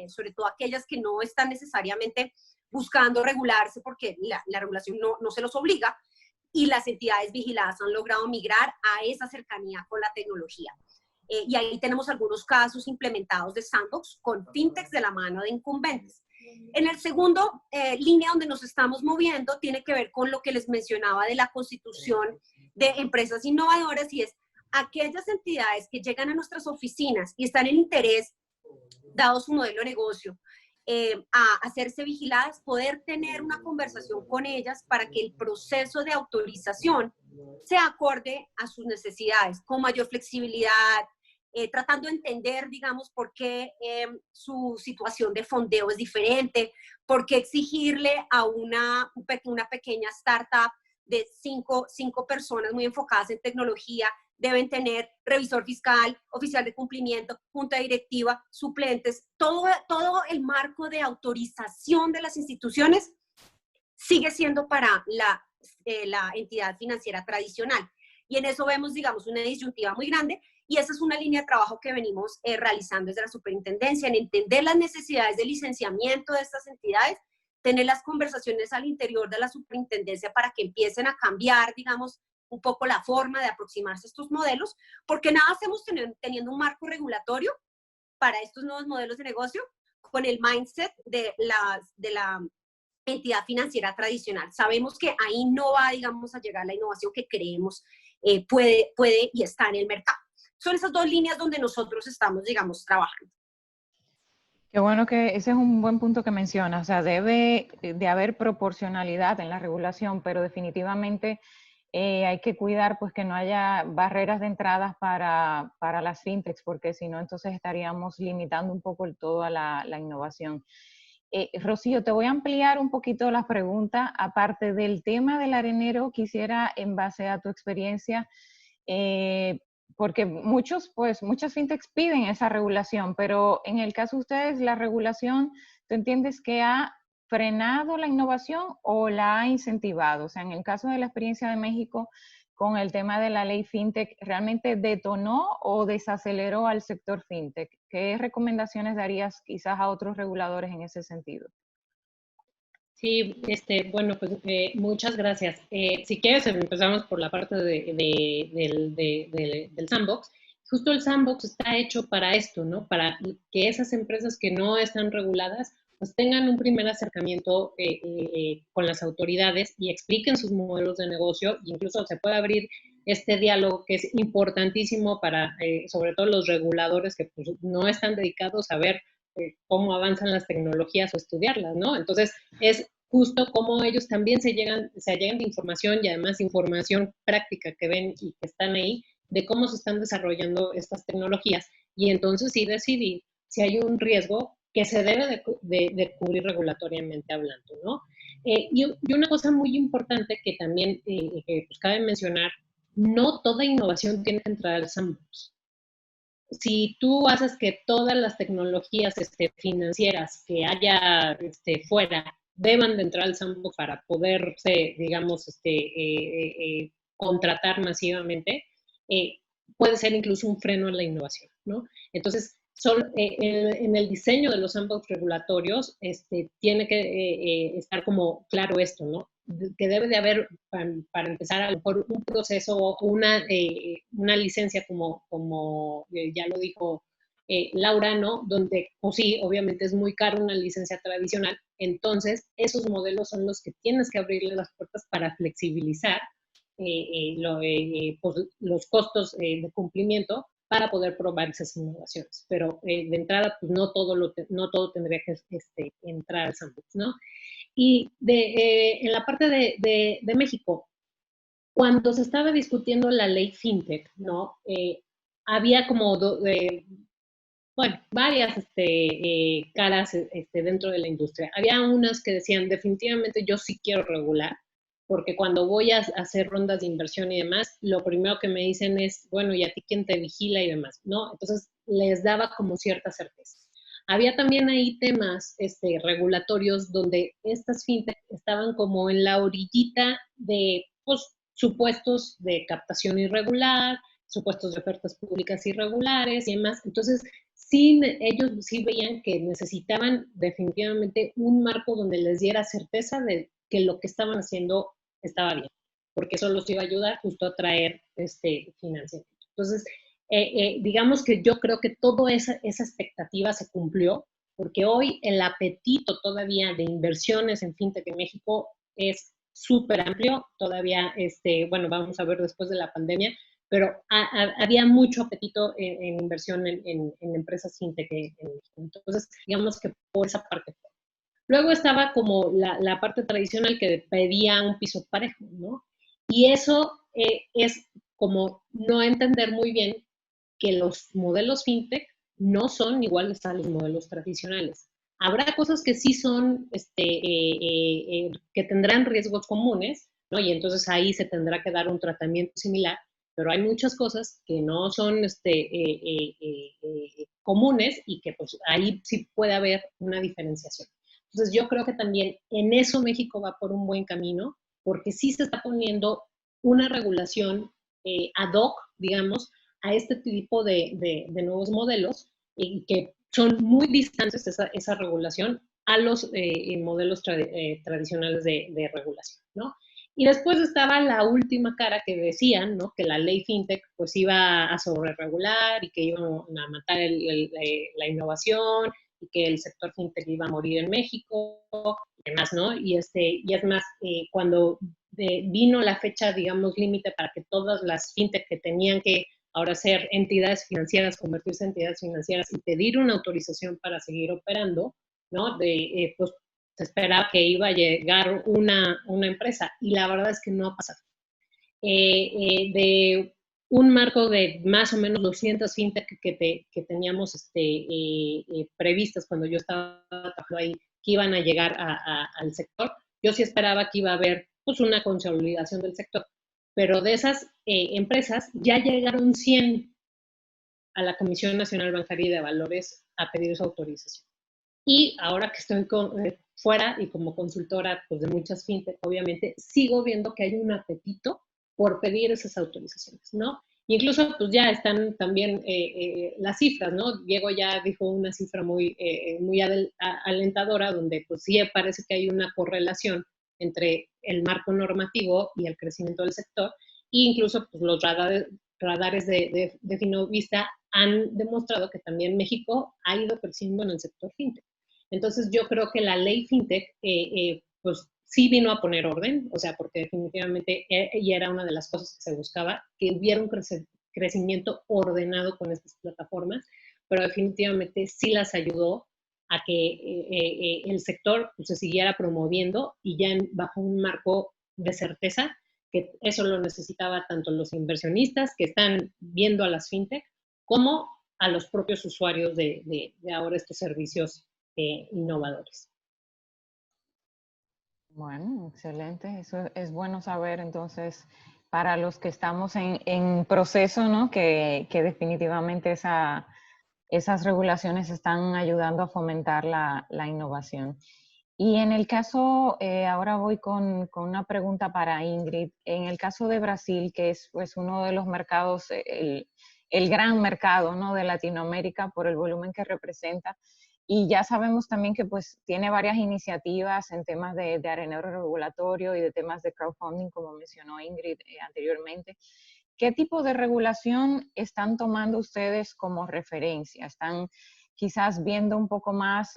sobre todo aquellas que no están necesariamente buscando regularse porque la regulación no se los obliga, y las entidades vigiladas han logrado migrar a esa cercanía con la tecnología. Y ahí tenemos algunos casos implementados de sandbox con fintechs de la mano de incumbentes. En el segundo línea donde nos estamos moviendo tiene que ver con lo que les mencionaba de la constitución de empresas innovadoras, y es aquellas entidades que llegan a nuestras oficinas y están en interés, dado su modelo de negocio, a hacerse vigiladas, poder tener una conversación con ellas para que el proceso de autorización se acorde a sus necesidades, con mayor flexibilidad, tratando de entender, digamos, por qué su situación de fondeo es diferente, por qué exigirle a una pequeña startup de cinco personas muy enfocadas en tecnología, deben tener revisor fiscal, oficial de cumplimiento, junta directiva, suplentes, todo el marco de autorización de las instituciones sigue siendo para la entidad financiera tradicional. Y en eso vemos, digamos, una disyuntiva muy grande, y esa es una línea de trabajo que venimos realizando desde la superintendencia, en entender las necesidades de licenciamiento de estas entidades, tener las conversaciones al interior de la superintendencia para que empiecen a cambiar, digamos, un poco la forma de aproximarse a estos modelos, porque nada hacemos teniendo un marco regulatorio para estos nuevos modelos de negocio con el mindset de la entidad financiera tradicional. Sabemos que ahí no va, digamos, a llegar la innovación que creemos puede y está en el mercado. Son esas dos líneas donde nosotros estamos, digamos, trabajando. Qué bueno, que ese es un buen punto que mencionas. O sea, debe de haber proporcionalidad en la regulación, pero definitivamente hay que cuidar pues que no haya barreras de entrada para las fintechs, porque si no, entonces estaríamos limitando un poco toda la innovación. Rocío, te voy a ampliar un poquito las preguntas. Aparte del tema del arenero, quisiera, en base a tu experiencia, porque muchas fintechs piden esa regulación, pero en el caso de ustedes, la regulación, ¿tú entiendes que ha frenado la innovación o la ha incentivado? O sea, en el caso de la experiencia de México, con el tema de la ley fintech, ¿realmente detonó o desaceleró al sector fintech? ¿Qué recomendaciones darías quizás a otros reguladores en ese sentido? Sí, bueno, pues muchas gracias. Si quieres, empezamos por la parte del sandbox. Justo el sandbox está hecho para esto, ¿no? Para que esas empresas que no están reguladas, pues tengan un primer acercamiento con las autoridades y expliquen sus modelos de negocio, e incluso se puede abrir este diálogo que es importantísimo para, sobre todo los reguladores que pues, no están dedicados a ver cómo avanzan las tecnologías o estudiarlas, ¿no? Entonces, es justo como ellos también se llegan de información y además información práctica que ven y que están ahí de cómo se están desarrollando estas tecnologías y entonces sí decidir si hay un riesgo que se debe de cubrir regulatoriamente hablando, ¿no? Y una cosa muy importante que también pues cabe mencionar, no toda innovación tiene que entrar al sandbox. Si tú haces que todas las tecnologías financieras que haya fuera deban de entrar al sandbox para poderse, digamos, contratar masivamente, puede ser incluso un freno a la innovación, ¿no? Entonces, en el diseño de los sandbox regulatorios tiene que estar como claro esto, ¿no? Que debe de haber, para empezar, a lo mejor un proceso o una licencia como ya lo dijo Laura, ¿no? Donde, pues sí, obviamente es muy caro una licencia tradicional, entonces esos modelos son los que tienes que abrirle las puertas para flexibilizar pues, los costos de cumplimiento para poder probar esas innovaciones. Pero de entrada, pues no todo tendría que entrar al sandbox, ¿no? Y en la parte de México, cuando se estaba discutiendo la ley FinTech, ¿no? Había como, bueno, varias caras dentro de la industria. Había unas que decían, definitivamente yo sí quiero regular, porque cuando voy a hacer rondas de inversión y demás, lo primero que me dicen es, bueno, ¿y a ti quién te vigila y demás? ¿No? Entonces, les daba como cierta certeza. Había también ahí temas regulatorios donde estas fintech estaban como en la orillita de pues, supuestos de captación irregular, supuestos de ofertas públicas irregulares y demás. Entonces, sí, ellos sí veían que necesitaban definitivamente un marco donde les diera certeza de que lo que estaban haciendo estaba bien, porque eso los iba a ayudar justo a traer financiamiento. Entonces, digamos que yo creo que toda esa expectativa se cumplió, porque hoy el apetito todavía de inversiones en fintech en México es súper amplio, todavía, bueno, vamos a ver después de la pandemia, pero había mucho apetito en inversión en empresas fintech en México. Entonces, digamos que por esa parte fue. Luego estaba como la parte tradicional que pedía un piso parejo, ¿no? Y eso es como no entender muy bien que los modelos fintech no son iguales a los modelos tradicionales. Habrá cosas que sí son, que tendrán riesgos comunes, ¿no? Y entonces ahí se tendrá que dar un tratamiento similar, pero hay muchas cosas que no son comunes y que pues ahí sí puede haber una diferenciación. Entonces yo creo que también en eso México va por un buen camino, porque sí se está poniendo una regulación ad hoc, digamos, a este tipo de nuevos modelos y que son muy distantes esa regulación a los modelos tradicionales de regulación, ¿no? Y después estaba la última cara que decían, ¿no? Que la ley FinTech pues iba a sobreregular y que iban a matar la innovación y que el sector FinTech iba a morir en México y demás, ¿no? Y es más, cuando vino la fecha, digamos, límite para que todas las FinTech que tenían que ahora ser entidades financieras, convertirse en entidades financieras y pedir una autorización para seguir operando, ¿no? Pues se esperaba que iba a llegar una empresa y la verdad es que no ha pasado. De un marco de más o menos 200 fintech que teníamos previstas cuando yo estaba trabajando ahí, que iban a llegar al sector, yo sí esperaba que iba a haber pues, una consolidación del sector. Pero de esas empresas ya llegaron 100 a la Comisión Nacional Bancaria y de Valores a pedir su autorización. Y ahora que estoy fuera y como consultora pues, de muchas fintech, obviamente, sigo viendo que hay un apetito por pedir esas autorizaciones, ¿no? Incluso pues ya están también las cifras, ¿no? Diego ya dijo una cifra muy alentadora donde pues sí parece que hay una correlación entre el marco normativo y el crecimiento del sector, e incluso pues, los radares de Finovista han demostrado que también México ha ido creciendo en el sector fintech. Entonces yo creo que la ley fintech pues sí vino a poner orden, o sea, porque definitivamente y era una de las cosas que se buscaba, que hubiera un crecimiento ordenado con estas plataformas, pero definitivamente sí las ayudó a que el sector pues, se siguiera promoviendo y ya bajo un marco de certeza, que eso lo necesitaba tanto los inversionistas que están viendo a las fintech como a los propios usuarios de ahora estos servicios innovadores. Bueno, excelente. Eso es bueno saber entonces para los que estamos en proceso, ¿no? Que definitivamente esas regulaciones están ayudando a fomentar la innovación. Y en el caso, ahora voy con una pregunta para Ingrid. En el caso de Brasil, que es pues uno de los mercados, el gran mercado, ¿no? De Latinoamérica por el volumen que representa, y ya sabemos también que pues tiene varias iniciativas en temas de arenero regulatorio y de temas de crowdfunding, como mencionó Ingrid anteriormente. ¿Qué tipo de regulación están tomando ustedes como referencia? ¿Están quizás viendo un poco más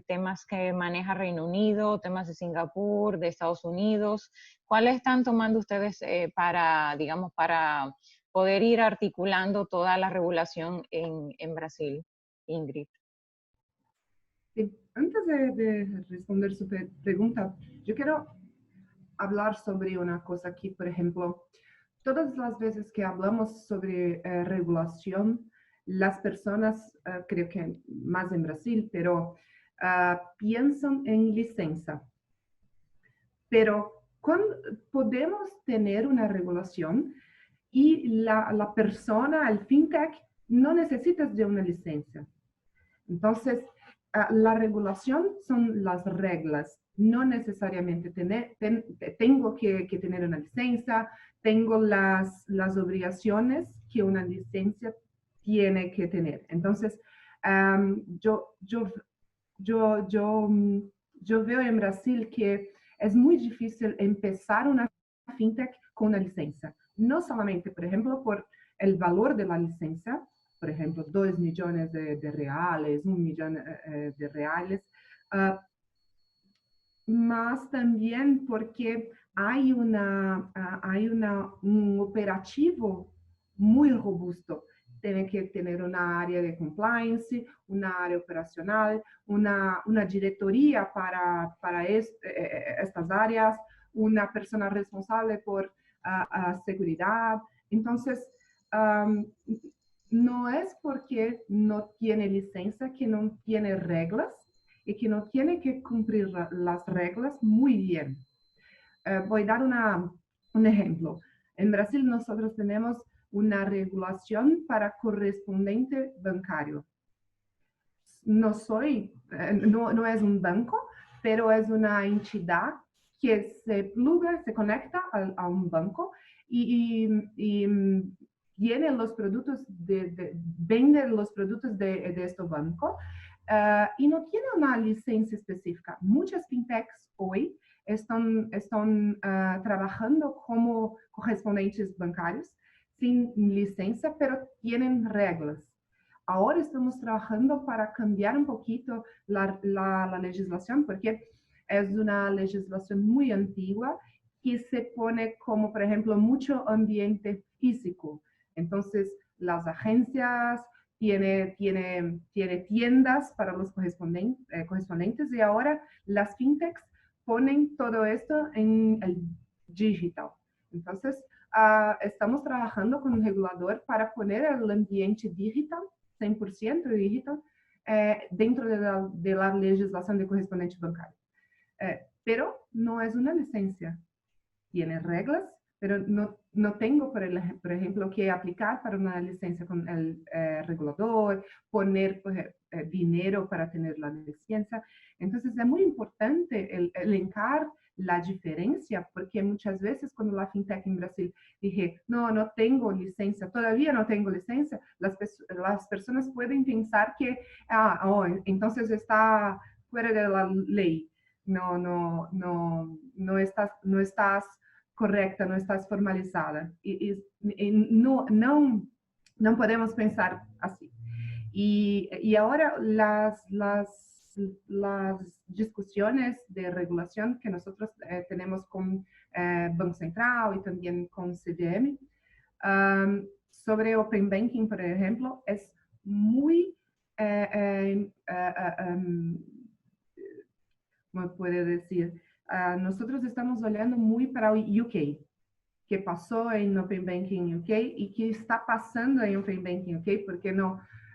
temas que maneja Reino Unido, temas de Singapur, de Estados Unidos? ¿Cuáles están tomando ustedes para, digamos, para poder ir articulando toda la regulación en Brasil, Ingrid? Sí, antes de responder su pregunta, yo quiero hablar sobre una cosa aquí, por ejemplo, todas las veces que hablamos sobre regulación, las personas, creo que más en Brasil, pero piensan en licencia. Pero cuando podemos tener una regulación y la persona, el fintech, no necesita de una licencia. Entonces, la regulación son las reglas. No necesariamente tengo que tener una licencia, tengo las obligaciones que una licencia tiene que tener. Entonces, yo veo en Brasil que es muy difícil empezar una fintech con una licencia. No solamente, por ejemplo, por el valor de la licencia, por ejemplo, 2 millones de reales, 1 millón de reales, más también porque hay un operativo muy robusto. Tiene que tener una área de compliance, una área operacional, una diretoría para estas áreas, una persona responsable por seguridad. Entonces, no es porque no tiene licencia que no tiene reglas y que no tiene que cumplir las reglas muy bien. Voy a dar un ejemplo. En Brasil nosotros tenemos una regulación para correspondiente bancario. No es un banco, pero es una entidad que se conecta a un banco y tiene los productos vende los productos de este banco y no tiene una licencia específica. Muchas fintechs hoy están trabajando como correspondentes bancarios sin licencia, pero tienen reglas. Ahora estamos trabajando para cambiar un poquito la legislación, porque es una legislación muy antigua que se pone como, por ejemplo, mucho ambiente físico. Entonces, las agencias tienen tiendas para los correspondientes y ahora las fintechs ponen todo esto en el digital. Entonces, estamos trabajando con un regulador para poner el ambiente digital, 100% digital, dentro de la legislación de correspondente bancario. Pero no es una licencia. Tiene reglas, pero no tengo, por ejemplo, que aplicar para una licencia con el regulador, poner dinero para tener la licencia. Entonces, es muy importante el elencar la diferencia, porque muchas veces cuando la fintech en Brasil dije, no tengo licencia, todavía no tengo licencia, las personas pueden pensar que, entonces está fuera de la ley, no estás correcta, no estás formalizada. Y no podemos pensar así. Y ahora las discusiones de regulación que nosotros tenemos con Banco Central y también con CVM sobre Open Banking, por ejemplo, es muy, ¿cómo puede decir? Nosotros estamos olhando muy para UK, que pasó en Open Banking UK y que está pasando en Open Banking UK, porque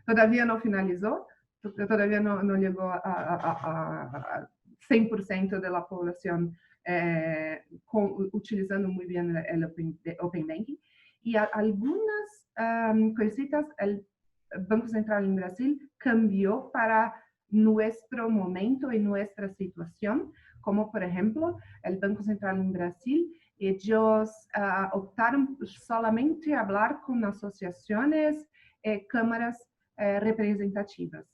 todavía no finalizó, todavía no llegó a 100% de la población utilizando muy bien el Open Banking. Y algunas cositas el Banco Central en Brasil cambió para nuestro momento y nuestra situación, como por ejemplo el Banco Central en Brasil, ellos optaron solamente a hablar con asociaciones, cámaras representativas,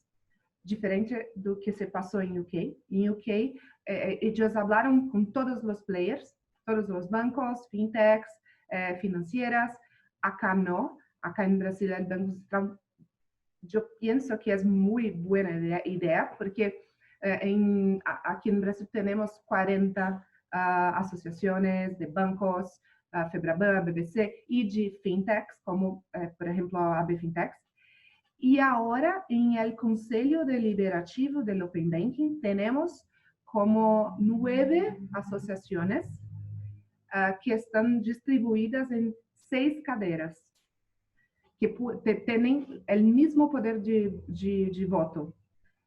diferente do que se passou em UK. Em UK, ellos hablaron con todos los players, todos los bancos, fintechs, financieras. Acá no, acá en Brasil el Banco Central, yo pienso que es muy buena idea, porque aquí en Brasil tenemos 40 asociaciones de bancos, Febraban, BBC, y de fintechs, como por ejemplo AB Fintechs. Y ahora en el Consejo Deliberativo del Open Banking tenemos como 9 asociaciones que están distribuidas en 6 caderas, que tienen el mismo poder de voto.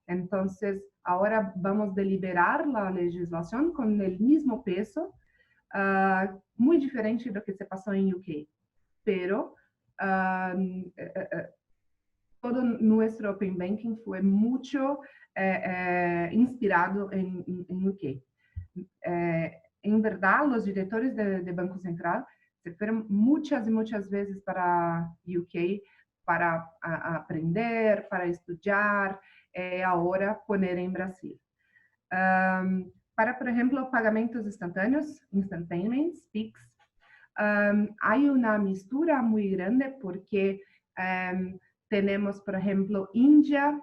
Entonces, ahora vamos a deliberar la legislación con el mismo peso, muy diferente de lo que se pasó en UK. Pero todo nuestro Open Banking fue mucho inspirado en UK. En verdad, los directores de Banco Central se fueron muchas y muchas veces para UK para aprender, para estudiar, ahora poner en Brasil. Para, por ejemplo, pagamentos instantâneos, instant payments, PIX, hay una mistura muy grande porque tenemos, por ejemplo, India,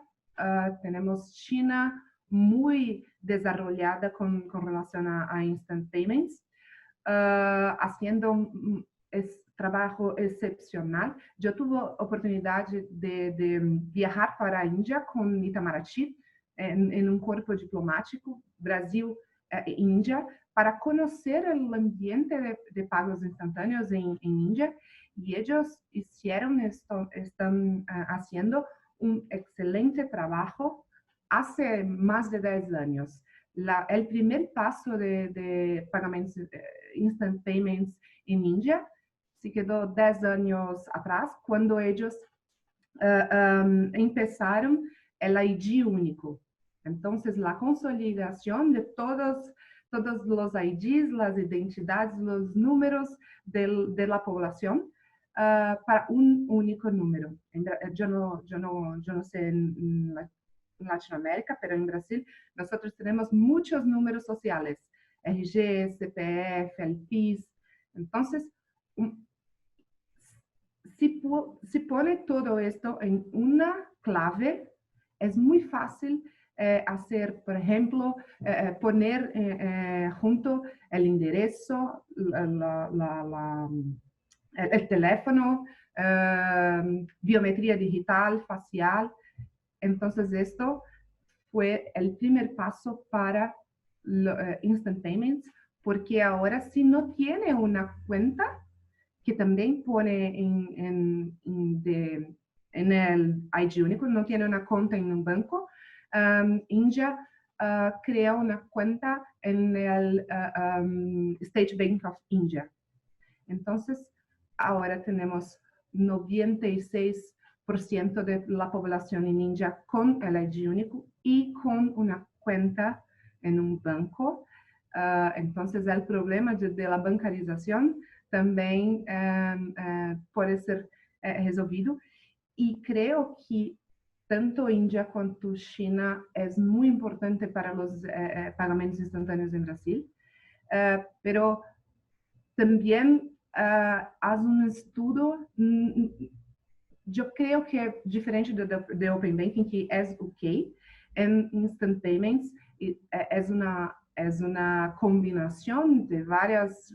tenemos China muy desarrollada con relación a instant payments, haciendo trabajo excepcional. Yo tuve oportunidad de viajar para India con Itamaraty en un cuerpo diplomático, Brasil-India, para conocer el ambiente de pagos instantáneos en India. Y ellos están haciendo un excelente trabajo hace más de 10 años. El primer paso de pagamentos, instant payments en India, se quedó 10 años atrás, cuando ellos empezaron el ID único. Entonces, la consolidación de todos los IDs, las identidades, los números de la población para un único número. Yo no sé en Latinoamérica, pero en Brasil nosotros tenemos muchos números sociales, RG, CPF, el PIS. Entonces, si pone todo esto en una clave, es muy fácil hacer, por ejemplo, poner junto el enderezo, el teléfono, biometría digital, facial. Entonces, esto fue el primer paso para instant payments, porque ahora si no tiene una cuenta, que también pone en el ID único, no tiene una cuenta en un banco, India crea una cuenta en el State Bank of India. Entonces, ahora tenemos 96% de la población en India con el ID único y con una cuenta en un banco. Entonces, el problema de la bancarización también puede ser resolvido. Y creo que tanto India quanto China es muy importante para los pagamentos instantáneos en Brasil, pero también haz un estudio. Yo creo que diferente de Open Banking, que es OK, en Instant Payments es una combinación de varias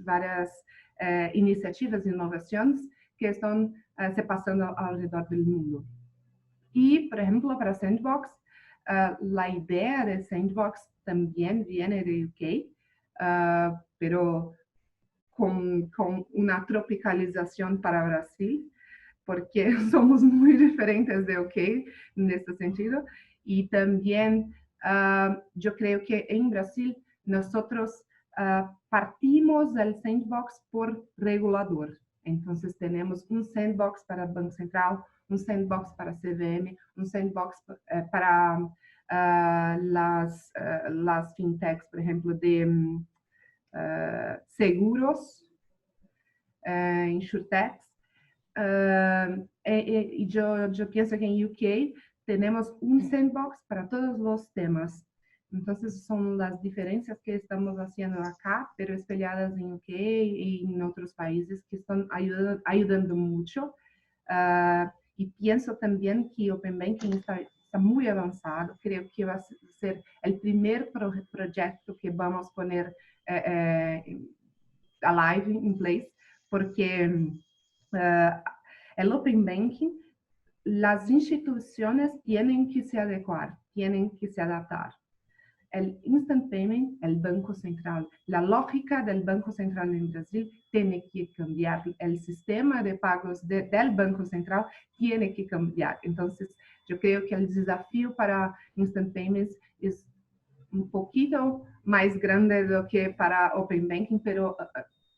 iniciativas e inovaciones que están se pasando alrededor del mundo. Y, por ejemplo, para Sandbox, la idea de Sandbox también viene de UK, pero con una tropicalización para Brasil, porque somos muy diferentes de UK en este sentido. Y también yo creo que en Brasil nosotros partimos del Sandbox por regulador. Entonces tenemos un Sandbox para el Banco Central, un Sandbox para CVM, un Sandbox para las fintechs, por ejemplo, de seguros, insurtechs. Y yo pienso que en UK tenemos un sandbox para todos los temas. Entonces son las diferencias que estamos haciendo acá, pero espelhadas en UK y en otros países que están ayudando mucho. Y pienso también que Open Banking está muy avanzado. Creo que va a ser el primer proyecto que vamos a poner alive in place, porque el Open Banking, las instituciones tienen que se adecuar, tienen que se adaptar. El Instant Payment, el Banco Central, la lógica del Banco Central en Brasil tiene que cambiar, el sistema de pagos del Banco Central tiene que cambiar. Entonces, yo creo que el desafío para Instant Payments es un poquito más grande de lo que para Open Banking, pero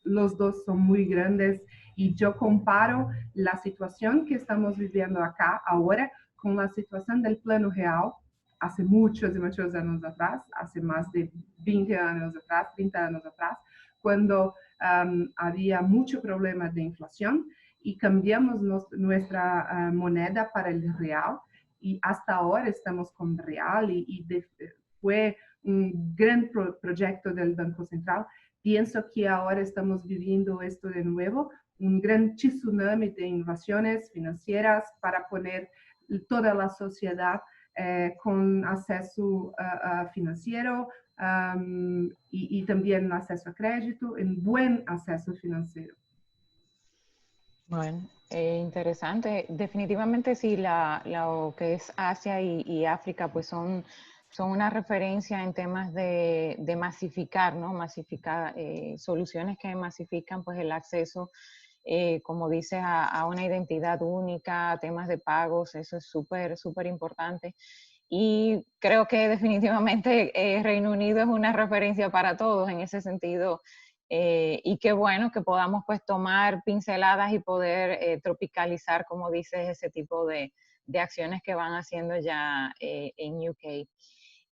los dos son muy grandes y yo comparo la situación que estamos viviendo acá ahora con la situación del Plano Real hace muchos y muchos años atrás, hace más de 20 años atrás, 30 años atrás, cuando había mucho problema de inflación y cambiamos nuestra moneda para el real y hasta ahora estamos con real y fue un gran proyecto del Banco Central. Pienso que ahora estamos viviendo esto de nuevo, un gran tsunami de innovaciones financieras para poner toda la sociedad con acceso financiero y también acceso a crédito, en buen acceso financiero. Bueno, interesante. Definitivamente sí, lo que es Asia y África pues son una referencia en temas de masificar, ¿no? Masificar soluciones que masifican pues el acceso, como dices, a una identidad única, a temas de pagos, eso es súper, súper importante. Y creo que definitivamente Reino Unido es una referencia para todos en ese sentido. Y qué bueno que podamos pues tomar pinceladas y poder tropicalizar, como dices, ese tipo de acciones que van haciendo ya en UK.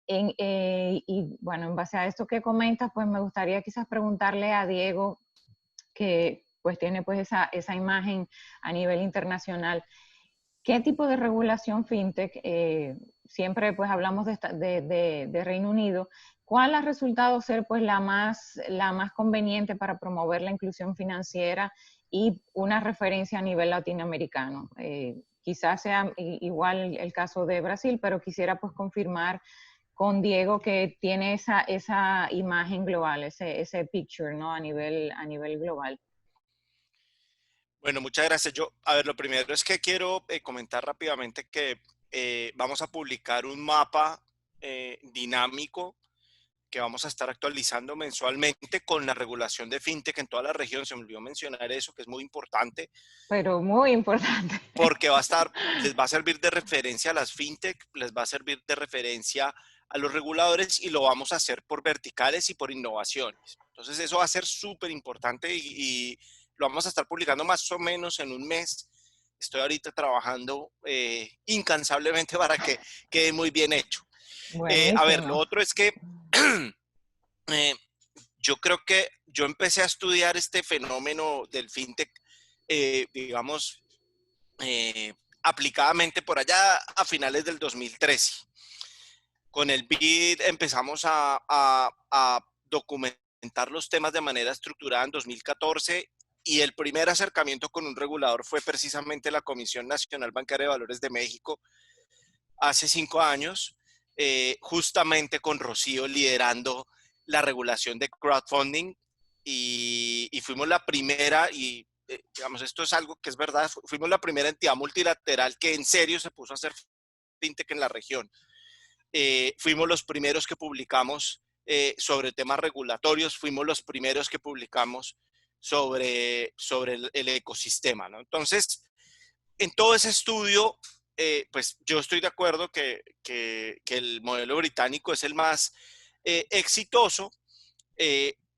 Y bueno, en base a esto que comentas, pues me gustaría quizás preguntarle a Diego, que pues tiene pues esa imagen a nivel internacional, ¿qué tipo de regulación fintech, siempre pues hablamos de Reino Unido, cuál ha resultado ser pues la más conveniente para promover la inclusión financiera y una referencia a nivel latinoamericano? Quizás sea igual el caso de Brasil, pero quisiera pues confirmar con Diego que tiene esa imagen global, ese picture, ¿no? A nivel global. Bueno, muchas gracias. Lo primero es que quiero comentar rápidamente que vamos a publicar un mapa dinámico que vamos a estar actualizando mensualmente con la regulación de fintech en toda la región. Se me olvidó mencionar eso, que es muy importante. Pero muy importante. Porque les va a servir de referencia a las fintech, les va a servir de referencia a los reguladores y lo vamos a hacer por verticales y por innovaciones. Entonces eso va a ser súper importante y lo vamos a estar publicando más o menos en un mes. Estoy ahorita trabajando incansablemente para que quede muy bien hecho. A ver, lo otro es que yo creo que yo empecé a estudiar este fenómeno del fintech, digamos, aplicadamente por allá a finales del 2013. Con el BID empezamos a documentar los temas de manera estructurada en 2014 y el primer acercamiento con un regulador fue precisamente la Comisión Nacional Bancaria de Valores de México hace 5 años, justamente con Rocío liderando la regulación de crowdfunding y fuimos la primera y digamos, esto es algo que es verdad, fuimos la primera entidad multilateral que en serio se puso a hacer fintech en la región. Fuimos los primeros que publicamos sobre temas regulatorios, fuimos los primeros que publicamos sobre el ecosistema, ¿no? Entonces, en todo ese estudio, pues yo estoy de acuerdo que el modelo británico es el más exitoso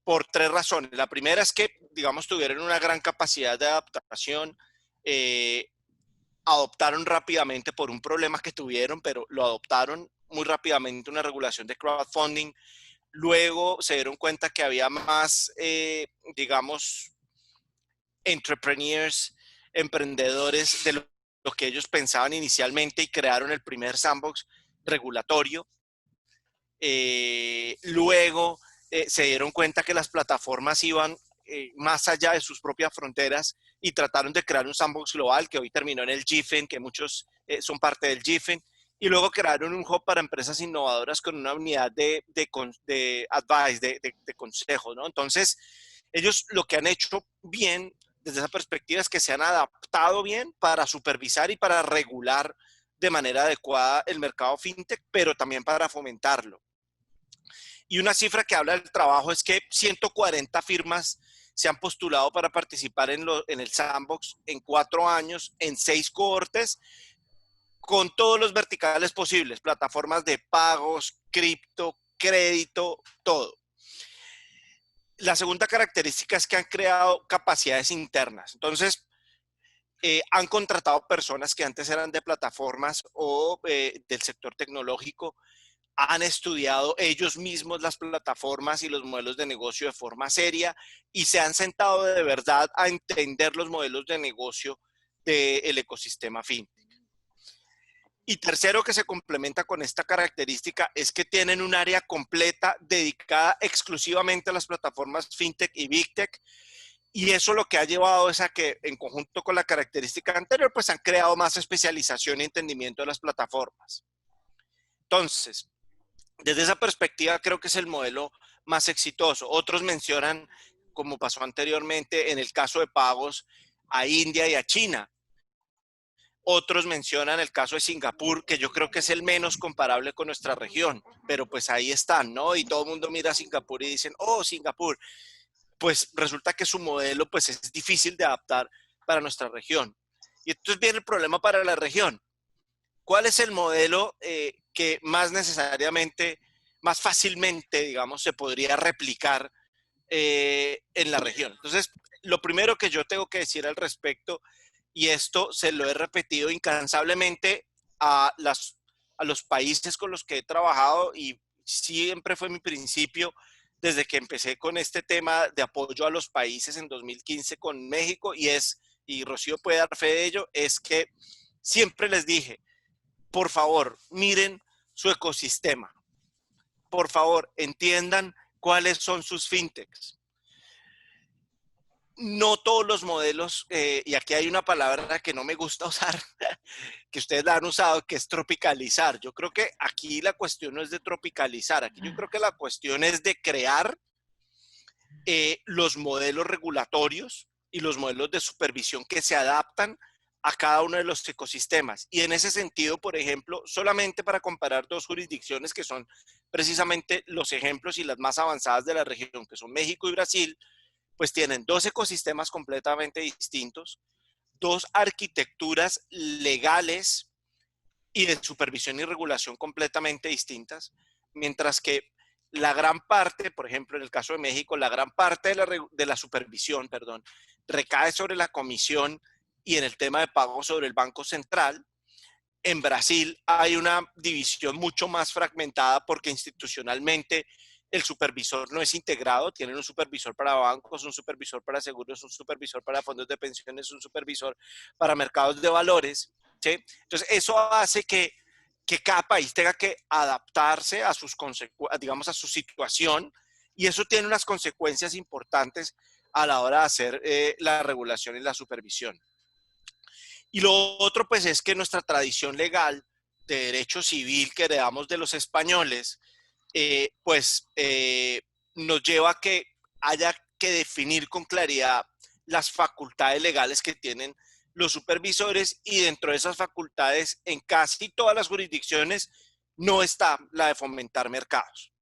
por 3 razones. La primera es que, digamos, tuvieron una gran capacidad de adaptación, adoptaron rápidamente por un problema que tuvieron, pero lo adoptaron muy rápidamente, una regulación de crowdfunding. Luego se dieron cuenta que había más, digamos, emprendedores de lo que ellos pensaban inicialmente y crearon el primer sandbox regulatorio. Luego se dieron cuenta que las plataformas iban más allá de sus propias fronteras y trataron de crear un sandbox global que hoy terminó en el GFIN, que muchos son parte del GFIN, y luego crearon un hub para empresas innovadoras con una unidad de advice, de consejo, ¿no? Entonces, ellos lo que han hecho bien desde esa perspectiva es que se han adaptado bien para supervisar y para regular de manera adecuada el mercado fintech, pero también para fomentarlo. Y una cifra que habla del trabajo es que 140 firmas se han postulado para participar en el sandbox en 4 años, en 6 cohortes, con todos los verticales posibles, plataformas de pagos, cripto, crédito, todo. La segunda característica es que han creado capacidades internas. Entonces, han contratado personas que antes eran de plataformas o del sector tecnológico, han estudiado ellos mismos las plataformas y los modelos de negocio de forma seria y se han sentado de verdad a entender los modelos de negocio del ecosistema fintech. Y tercero, que se complementa con esta característica, es que tienen un área completa dedicada exclusivamente a las plataformas fintech y big tech. Y eso lo que ha llevado es a que, en conjunto con la característica anterior, pues han creado más especialización y entendimiento de las plataformas. Entonces, desde esa perspectiva, creo que es el modelo más exitoso. Otros mencionan, como pasó anteriormente en el caso de pagos, a India y a China. Otros mencionan el caso de Singapur, que yo creo que es el menos comparable con nuestra región, pero pues ahí están, ¿no? Y todo el mundo mira a Singapur y dicen, oh, Singapur. Pues resulta que su modelo pues es difícil de adaptar para nuestra región. Y entonces viene el problema para la región. ¿Cuál es el modelo que más necesariamente, más fácilmente, digamos, se podría replicar en la región? Entonces, lo primero que yo tengo que decir al respecto, y esto se lo he repetido incansablemente a los países con los que he trabajado y siempre fue mi principio desde que empecé con este tema de apoyo a los países en 2015 con México, y Rocío puede dar fe de ello, es que siempre les dije, por favor, miren su ecosistema. Por favor, entiendan cuáles son sus fintechs. No todos los modelos, y aquí hay una palabra que no me gusta usar, que ustedes la han usado, que es tropicalizar. Yo creo que aquí la cuestión no es de tropicalizar, aquí yo creo que la cuestión es de crear los modelos regulatorios y los modelos de supervisión que se adaptan a cada uno de los ecosistemas. Y en ese sentido, por ejemplo, solamente para comparar 2 jurisdicciones que son precisamente los ejemplos y las más avanzadas de la región, que son México y Brasil, pues tienen 2 ecosistemas completamente distintos, 2 arquitecturas legales y de supervisión y regulación completamente distintas, mientras que la gran parte, por ejemplo, en el caso de México, la gran parte de la supervisión, recae sobre la comisión y en el tema de pago sobre el Banco Central. En Brasil hay una división mucho más fragmentada porque institucionalmente el supervisor no es integrado, tienen un supervisor para bancos, un supervisor para seguros, un supervisor para fondos de pensiones, un supervisor para mercados de valores, ¿sí? Entonces eso hace que cada país tenga que adaptarse a sus digamos, a su situación, y eso tiene unas consecuencias importantes a la hora de hacer la regulación y la supervisión. Y lo otro, pues, es que nuestra tradición legal de derecho civil que heredamos de los españoles, nos lleva a que haya que definir con claridad las facultades legales que tienen los supervisores, y dentro de esas facultades, en casi todas las jurisdicciones, no está la de fomentar mercados.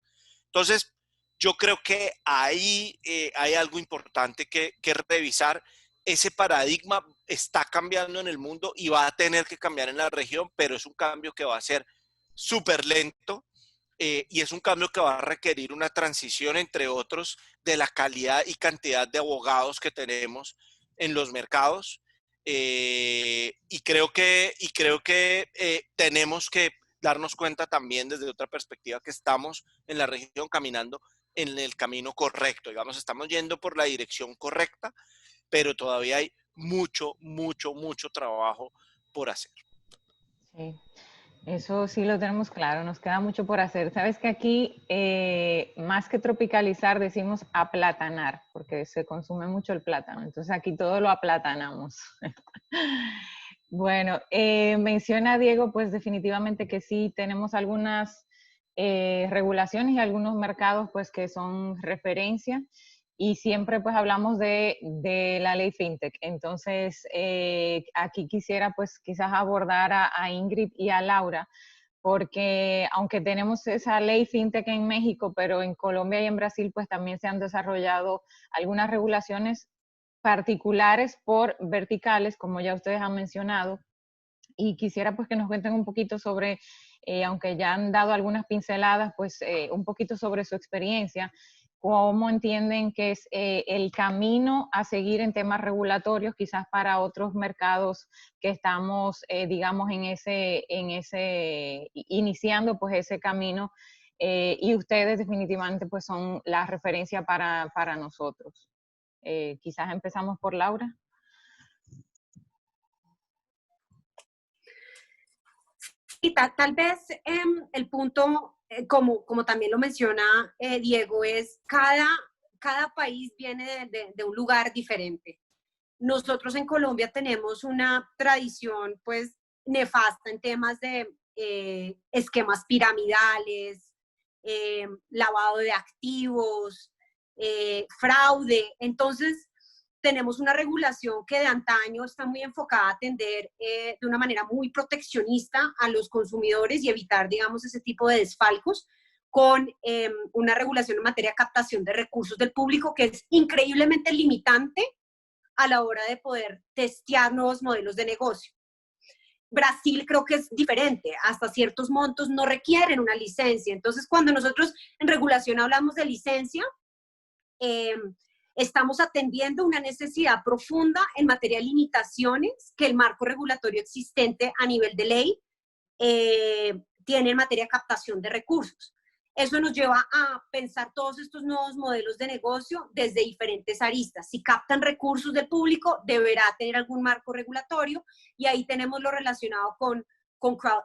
Entonces, yo creo que ahí hay algo importante que revisar. Ese paradigma está cambiando en el mundo y va a tener que cambiar en la región, pero es un cambio que va a ser súper lento y es un cambio que va a requerir una transición, entre otros, de la calidad y cantidad de abogados que tenemos en los mercados. Y creo que tenemos que darnos cuenta también desde otra perspectiva que estamos en la región caminando en el camino correcto. Digamos, estamos yendo por la dirección correcta, pero todavía hay mucho trabajo por hacer. Sí, eso sí lo tenemos claro, nos queda mucho por hacer. Sabes que aquí, más que tropicalizar, decimos aplatanar, porque se consume mucho el plátano, entonces aquí todo lo aplatanamos. Bueno, menciona Diego, pues definitivamente que sí, tenemos algunas regulaciones y algunos mercados pues que son referencia, y siempre pues hablamos de la ley FinTech. Entonces, aquí quisiera pues quizás abordar a Ingrid y a Laura, porque aunque tenemos esa ley FinTech en México, pero en Colombia y en Brasil pues también se han desarrollado algunas regulaciones particulares por verticales, como ya ustedes han mencionado, y quisiera pues que nos cuenten un poquito sobre, aunque ya han dado algunas pinceladas, pues un poquito sobre su experiencia, cómo entienden que es el camino a seguir en temas regulatorios, quizás para otros mercados que estamos, digamos, iniciando pues ese camino, y ustedes definitivamente pues son la referencia para nosotros. Quizás empezamos por Laura. Y tal vez el punto, como también lo menciona Diego, es cada país viene de un lugar diferente. Nosotros en Colombia tenemos una tradición pues nefasta en temas de esquemas piramidales, lavado de activos, fraude. Entonces, tenemos una regulación que de antaño está muy enfocada a atender de una manera muy proteccionista a los consumidores y evitar, digamos, ese tipo de desfalcos, con una regulación en materia de captación de recursos del público que es increíblemente limitante a la hora de poder testear nuevos modelos de negocio. Brasil creo que es diferente, hasta ciertos montos no requieren una licencia. Entonces, cuando nosotros en regulación hablamos de licencia, estamos atendiendo una necesidad profunda en materia de limitaciones que el marco regulatorio existente a nivel de ley tiene en materia de captación de recursos. Eso nos lleva a pensar todos estos nuevos modelos de negocio desde diferentes aristas. Si captan recursos del público, deberá tener algún marco regulatorio, y ahí tenemos lo relacionado con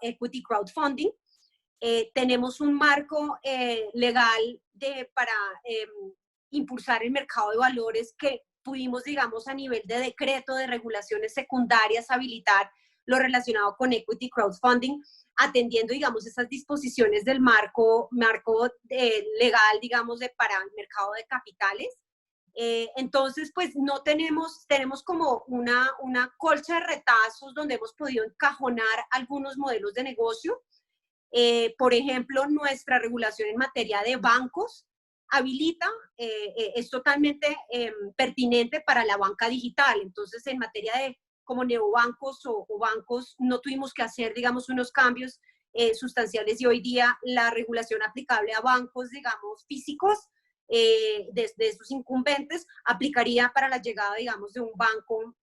equity crowdfunding. Tenemos un marco legal para impulsar el mercado de valores que pudimos, digamos, a nivel de decreto de regulaciones secundarias, habilitar lo relacionado con equity crowdfunding, atendiendo, digamos, esas disposiciones del marco legal, digamos, para el mercado de capitales. Entonces, pues no tenemos como una colcha de retazos donde hemos podido encajonar algunos modelos de negocio. Por ejemplo, nuestra regulación en materia de bancos habilita, es totalmente pertinente para la banca digital. Entonces, en materia de como neobancos o bancos, no tuvimos que hacer, digamos, unos cambios sustanciales, y hoy día la regulación aplicable a bancos, digamos, físicos, de estos incumbentes, aplicaría para la llegada, digamos, de un banco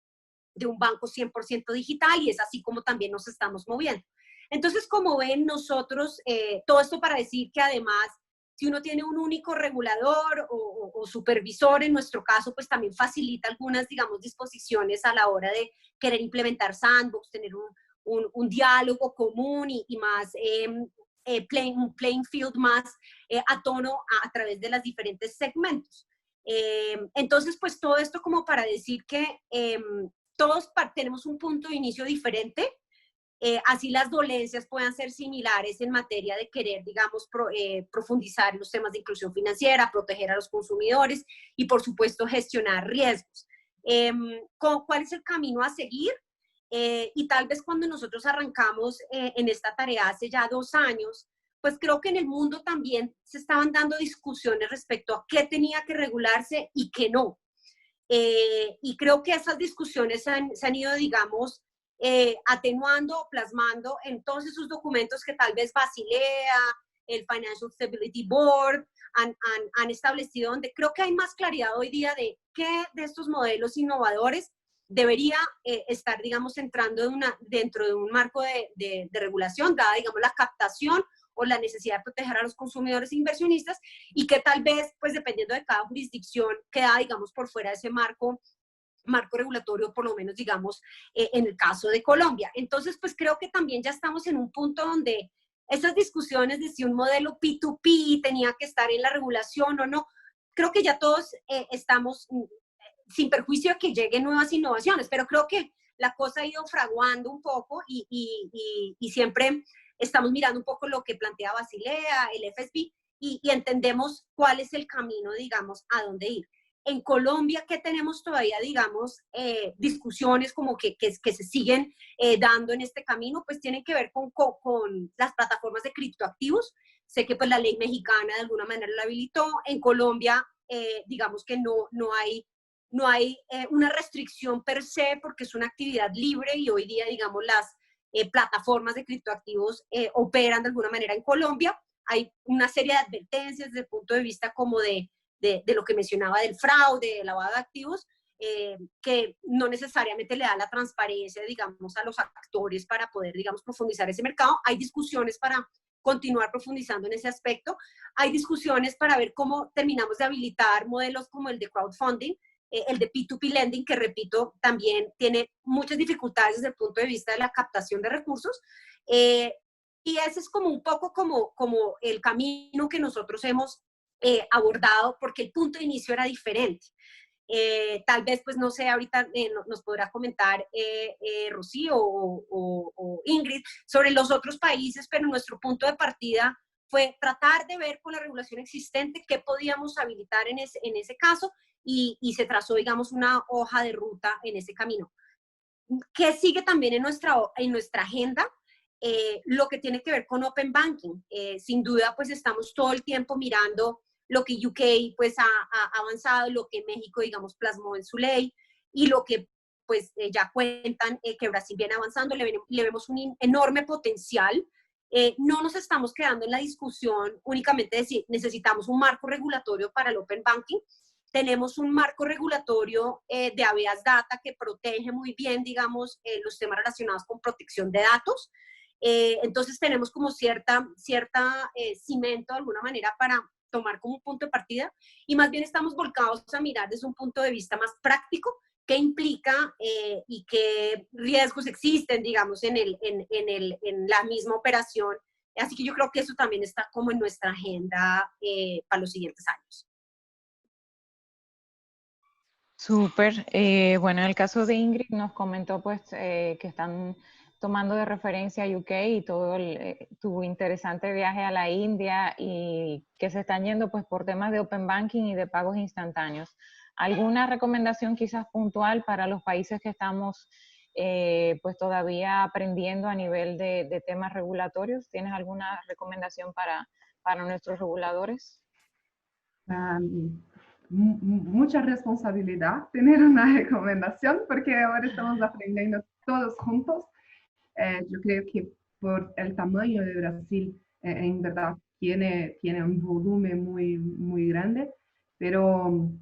100% digital, y es así como también nos estamos moviendo. Entonces, como ven, nosotros, todo esto para decir que además, si uno tiene un único regulador o supervisor, en nuestro caso, pues también facilita algunas, digamos, disposiciones a la hora de querer implementar sandbox, tener un diálogo común y más un playing field más a tono a través de las diferentes segmentos. Entonces, pues todo esto como para decir que todos tenemos un punto de inicio diferente, así las dolencias puedan ser similares en materia de querer, digamos, profundizar los temas de inclusión financiera, proteger a los consumidores y, por supuesto, gestionar riesgos. ¿Cuál es el camino a seguir? Y tal vez cuando nosotros arrancamos en esta tarea hace ya 2 años, pues creo que en el mundo también se estaban dando discusiones respecto a qué tenía que regularse y qué no. Y creo que esas discusiones se han ido, digamos, atenuando, plasmando en todos esos documentos que tal vez Basilea, el Financial Stability Board han establecido, donde creo que hay más claridad hoy día de qué de estos modelos innovadores debería estar, digamos, entrando dentro de un marco de regulación, dada, digamos, la captación o la necesidad de proteger a los consumidores e inversionistas, y que tal vez, pues dependiendo de cada jurisdicción, queda, digamos, por fuera de ese marco regulatorio, por lo menos, digamos, en el caso de Colombia. Entonces, pues creo que también ya estamos en un punto donde esas discusiones de si un modelo P2P tenía que estar en la regulación o no, creo que ya todos estamos sin perjuicio de que lleguen nuevas innovaciones, pero creo que la cosa ha ido fraguando un poco y siempre estamos mirando un poco lo que plantea Basilea, el FSB, y entendemos cuál es el camino, digamos, a dónde ir. En Colombia, ¿qué tenemos todavía, digamos, discusiones como que se siguen dando en este camino? Pues tienen que ver con las plataformas de criptoactivos. Sé que pues la ley mexicana de alguna manera la habilitó. En Colombia, digamos que no hay una restricción per se, porque es una actividad libre y hoy día, digamos, las plataformas de criptoactivos operan de alguna manera en Colombia. Hay una serie de advertencias desde el punto de vista como de lo que mencionaba del fraude, del lavado de activos, que no necesariamente le da la transparencia, digamos, a los actores para poder, digamos, profundizar ese mercado. Hay discusiones para continuar profundizando en ese aspecto. Hay discusiones para ver cómo terminamos de habilitar modelos como el de crowdfunding, el de P2P lending, que repito, también tiene muchas dificultades desde el punto de vista de la captación de recursos. Y ese es como un poco como el camino que nosotros hemos abordado, porque el punto de inicio era diferente. Tal vez, pues no sé, ahorita nos podrá comentar Rocío o Ingrid sobre los otros países, pero nuestro punto de partida fue tratar de ver con la regulación existente qué podíamos habilitar en ese caso, y se trazó, digamos, una hoja de ruta en ese camino. ¿Qué sigue también en nuestra agenda? Lo que tiene que ver con Open Banking. Sin duda, pues estamos todo el tiempo mirando lo que UK pues ha avanzado, lo que México, digamos, plasmó en su ley, y lo que pues ya cuentan que Brasil viene avanzando. Le vemos un enorme potencial. No nos estamos quedando en la discusión únicamente de si necesitamos un marco regulatorio para el Open Banking. Tenemos un marco regulatorio de habeas data que protege muy bien, digamos, los temas relacionados con protección de datos. Entonces tenemos como cierta cimento de alguna manera para tomar como un punto de partida, y más bien estamos volcados a mirar desde un punto de vista más práctico qué implica y qué riesgos existen, digamos, en la misma operación. Así que yo creo que eso también está como en nuestra agenda para los siguientes años. Súper. Bueno, en el caso de Ingrid nos comentó pues que están tomando de referencia a UK y todo tu interesante viaje a la India, y que se están yendo pues por temas de Open Banking y de pagos instantáneos. ¿Alguna recomendación quizás puntual para los países que estamos pues todavía aprendiendo a nivel de temas regulatorios? ¿Tienes alguna recomendación para nuestros reguladores? Mucha responsabilidad tener una recomendación, porque ahora estamos aprendiendo todos juntos. Yo creo que por el tamaño de Brasil, en verdad tiene un volumen muy grande. Pero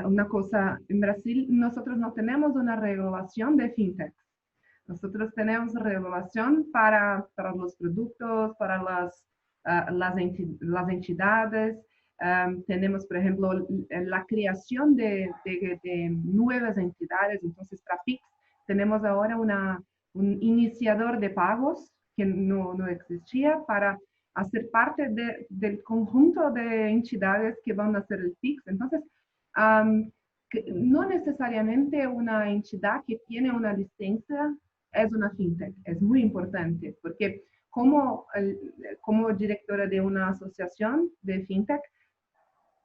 una cosa, en Brasil nosotros no tenemos una regulación de fintech. Nosotros tenemos regulación para los productos, para las entidades. Tenemos, por ejemplo, la creación de nuevas entidades. Entonces, para Pix tenemos ahora un iniciador de pagos que no existía para hacer parte del conjunto de entidades que van a hacer el Pix. Entonces, no necesariamente una entidad que tiene una licencia es una fintech. Es muy importante porque como directora de una asociación de fintech,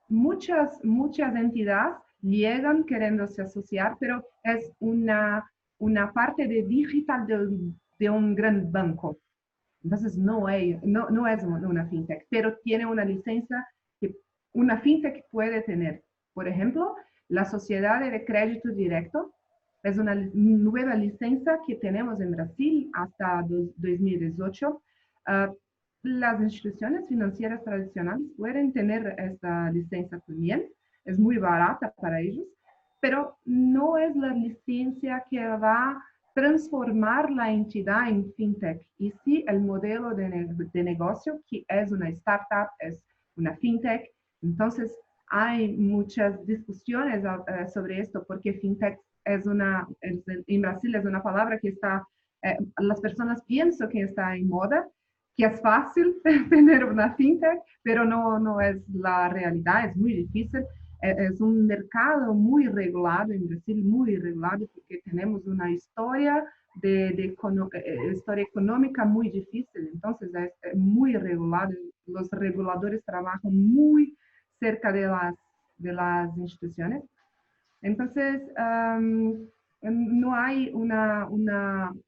muchas entidades llegan queriéndose asociar, pero es una parte de digital de un gran banco. Entonces no es una fintech, pero tiene una licencia que una fintech puede tener. Por ejemplo, la Sociedad de Crédito Directo es una nueva licencia que tenemos en Brasil hasta 2018. Las instituciones financieras tradicionales pueden tener esta licencia también. Es muy barata para ellos, pero no es la licencia que va a transformar la entidad en fintech. Y sí, el modelo de negocio, que es una startup, es una fintech. Entonces, hay muchas discusiones sobre esto, porque fintech en Brasil es una palabra que está, las personas piensan que está en moda, que es fácil tener una fintech, pero no es la realidad, es muy difícil. Es un mercado muy regulado en Brasil, muy regulado, porque tenemos una historia historia económica muy difícil. Entonces es muy regulado. Los reguladores trabajan muy cerca de las instituciones. Entonces, no hay un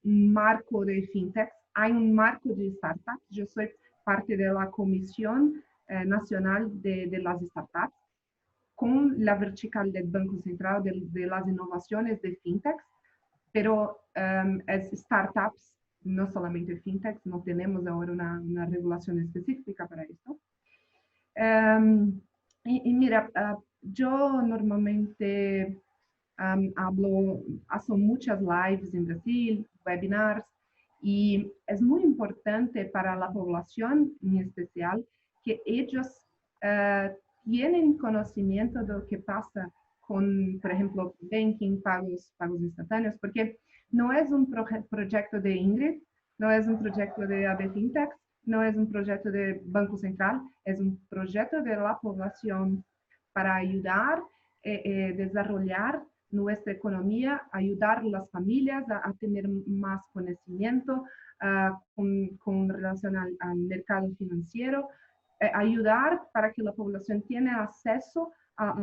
marco de fintech, hay un marco de startups. Yo soy parte de la Comisión Nacional de las Startups, con la vertical del Banco Central de las Innovaciones de fintech, pero es startups, no solamente fintech, no tenemos ahora una regulación específica para esto. Y mira, yo normalmente hago muchas lives en Brasil, webinars, y es muy importante para la población en especial que ellos tienen conocimiento de lo que pasa con, por ejemplo, banking, pagos instantáneos, porque no es un proyecto de Ingrid, no es un proyecto de AB Fintech, no es un proyecto de Banco Central, es un proyecto de la población para ayudar a desarrollar nuestra economía, ayudar a las familias a tener más conocimiento con relación al mercado financiero, ayudar para que la población tenga acceso a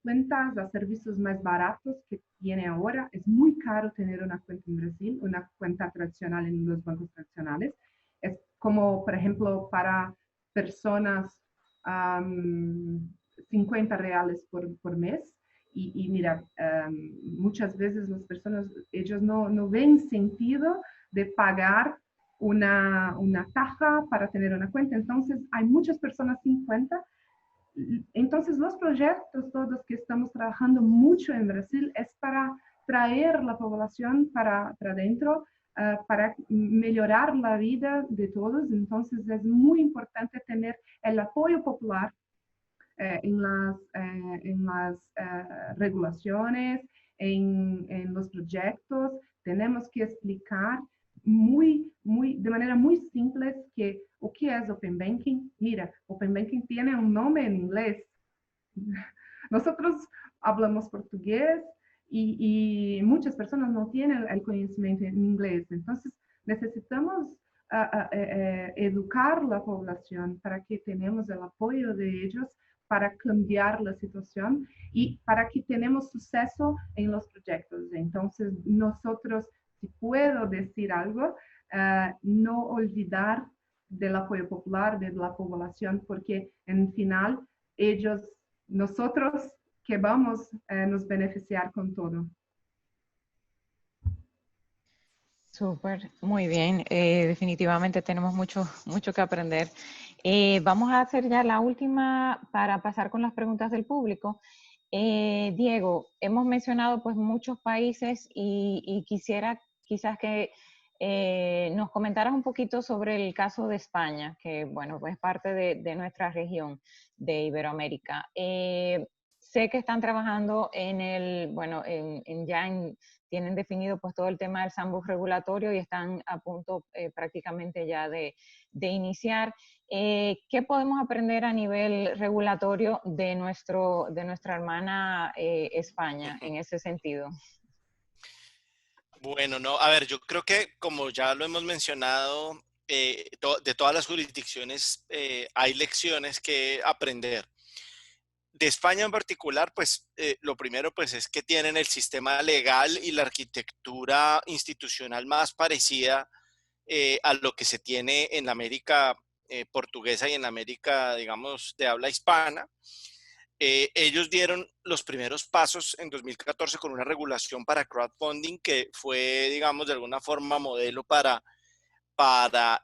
cuentas, a servicios más baratos que tiene ahora. Es muy caro tener una cuenta en Brasil, una cuenta tradicional en los bancos tradicionales. Es como, por ejemplo, para personas 50 reales por mes. Y mira, muchas veces las personas, ellos no ven sentido de pagar una caja para tener una cuenta. Entonces, hay muchas personas sin cuenta. Entonces, los proyectos todos que estamos trabajando mucho en Brasil es para traer la población para adentro, para mejorar la vida de todos. Entonces, es muy importante tener el apoyo popular en las regulaciones, en los proyectos. Tenemos que explicar de manera muy simple o que es Open Banking. Mira, Open Banking tiene un nombre en inglés. Nosotros hablamos portugués y muchas personas no tienen el conocimiento en inglés. Entonces, necesitamos educar la población para que tenemos el apoyo de ellos para cambiar la situación y para que tenemos suceso en los proyectos. Entonces, nosotros, si puedo decir algo, no olvidar del apoyo popular, de la población, porque en final, nosotros que vamos a nos beneficiar con todo. Súper, muy bien. Definitivamente tenemos mucho que aprender. Vamos a hacer ya la última para pasar con las preguntas del público. Diego, hemos mencionado pues muchos países y quisiera quizás que nos comentaras un poquito sobre el caso de España, que bueno, pues parte de nuestra región de Iberoamérica. Sé que están trabajando en tienen definido pues todo el tema del sandbox regulatorio y están a punto prácticamente ya de iniciar. ¿Qué podemos aprender a nivel regulatorio de nuestra hermana España en ese sentido? Bueno, no, a ver, yo creo que como ya lo hemos mencionado, de todas las jurisdicciones hay lecciones que aprender. De España en particular, pues lo primero pues es que tienen el sistema legal y la arquitectura institucional más parecida a lo que se tiene en la América portuguesa y en la América, digamos, de habla hispana. Ellos dieron los primeros pasos en 2014 con una regulación para crowdfunding que fue, digamos, de alguna forma modelo para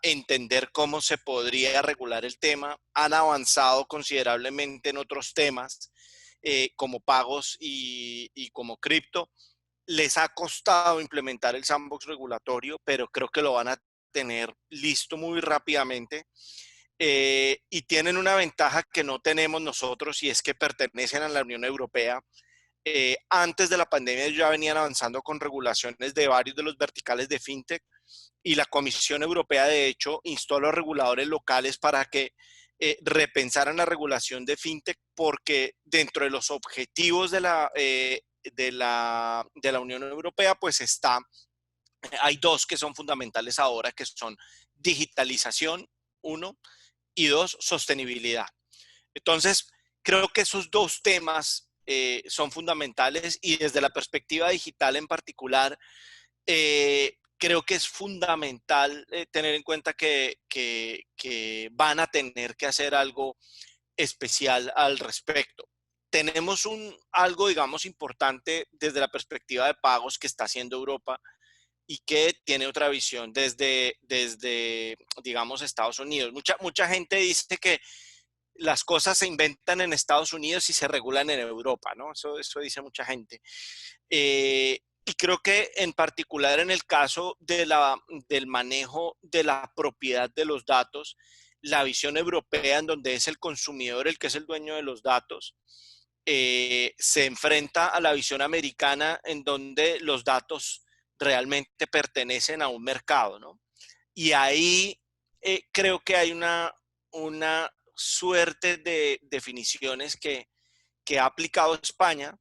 entender cómo se podría regular el tema. Han avanzado considerablemente en otros temas como pagos y como cripto. Les ha costado implementar el sandbox regulatorio, pero creo que lo van a tener listo muy rápidamente. Y tienen una ventaja que no tenemos nosotros y es que pertenecen a la Unión Europea. Antes de la pandemia ellos ya venían avanzando con regulaciones de varios de los verticales de fintech y la Comisión Europea de hecho instó a los reguladores locales para que repensaran la regulación de fintech porque dentro de los objetivos de la Unión Europea pues hay dos que son fundamentales ahora que son digitalización, uno, y dos, sostenibilidad. Entonces, creo que esos dos temas son fundamentales y desde la perspectiva digital en particular, creo que es fundamental tener en cuenta que van a tener que hacer algo especial al respecto. Tenemos algo, digamos, importante desde la perspectiva de pagos que está haciendo Europa y que tiene otra visión digamos, Estados Unidos. Mucha gente dice que las cosas se inventan en Estados Unidos y se regulan en Europa, ¿no? Eso dice mucha gente. Y creo que en particular en el caso del manejo de la propiedad de los datos, la visión europea en donde es el consumidor el que es el dueño de los datos, se enfrenta a la visión americana en donde los datos realmente pertenecen a un mercado, ¿no? Y ahí creo que hay una suerte de definiciones que ha aplicado España,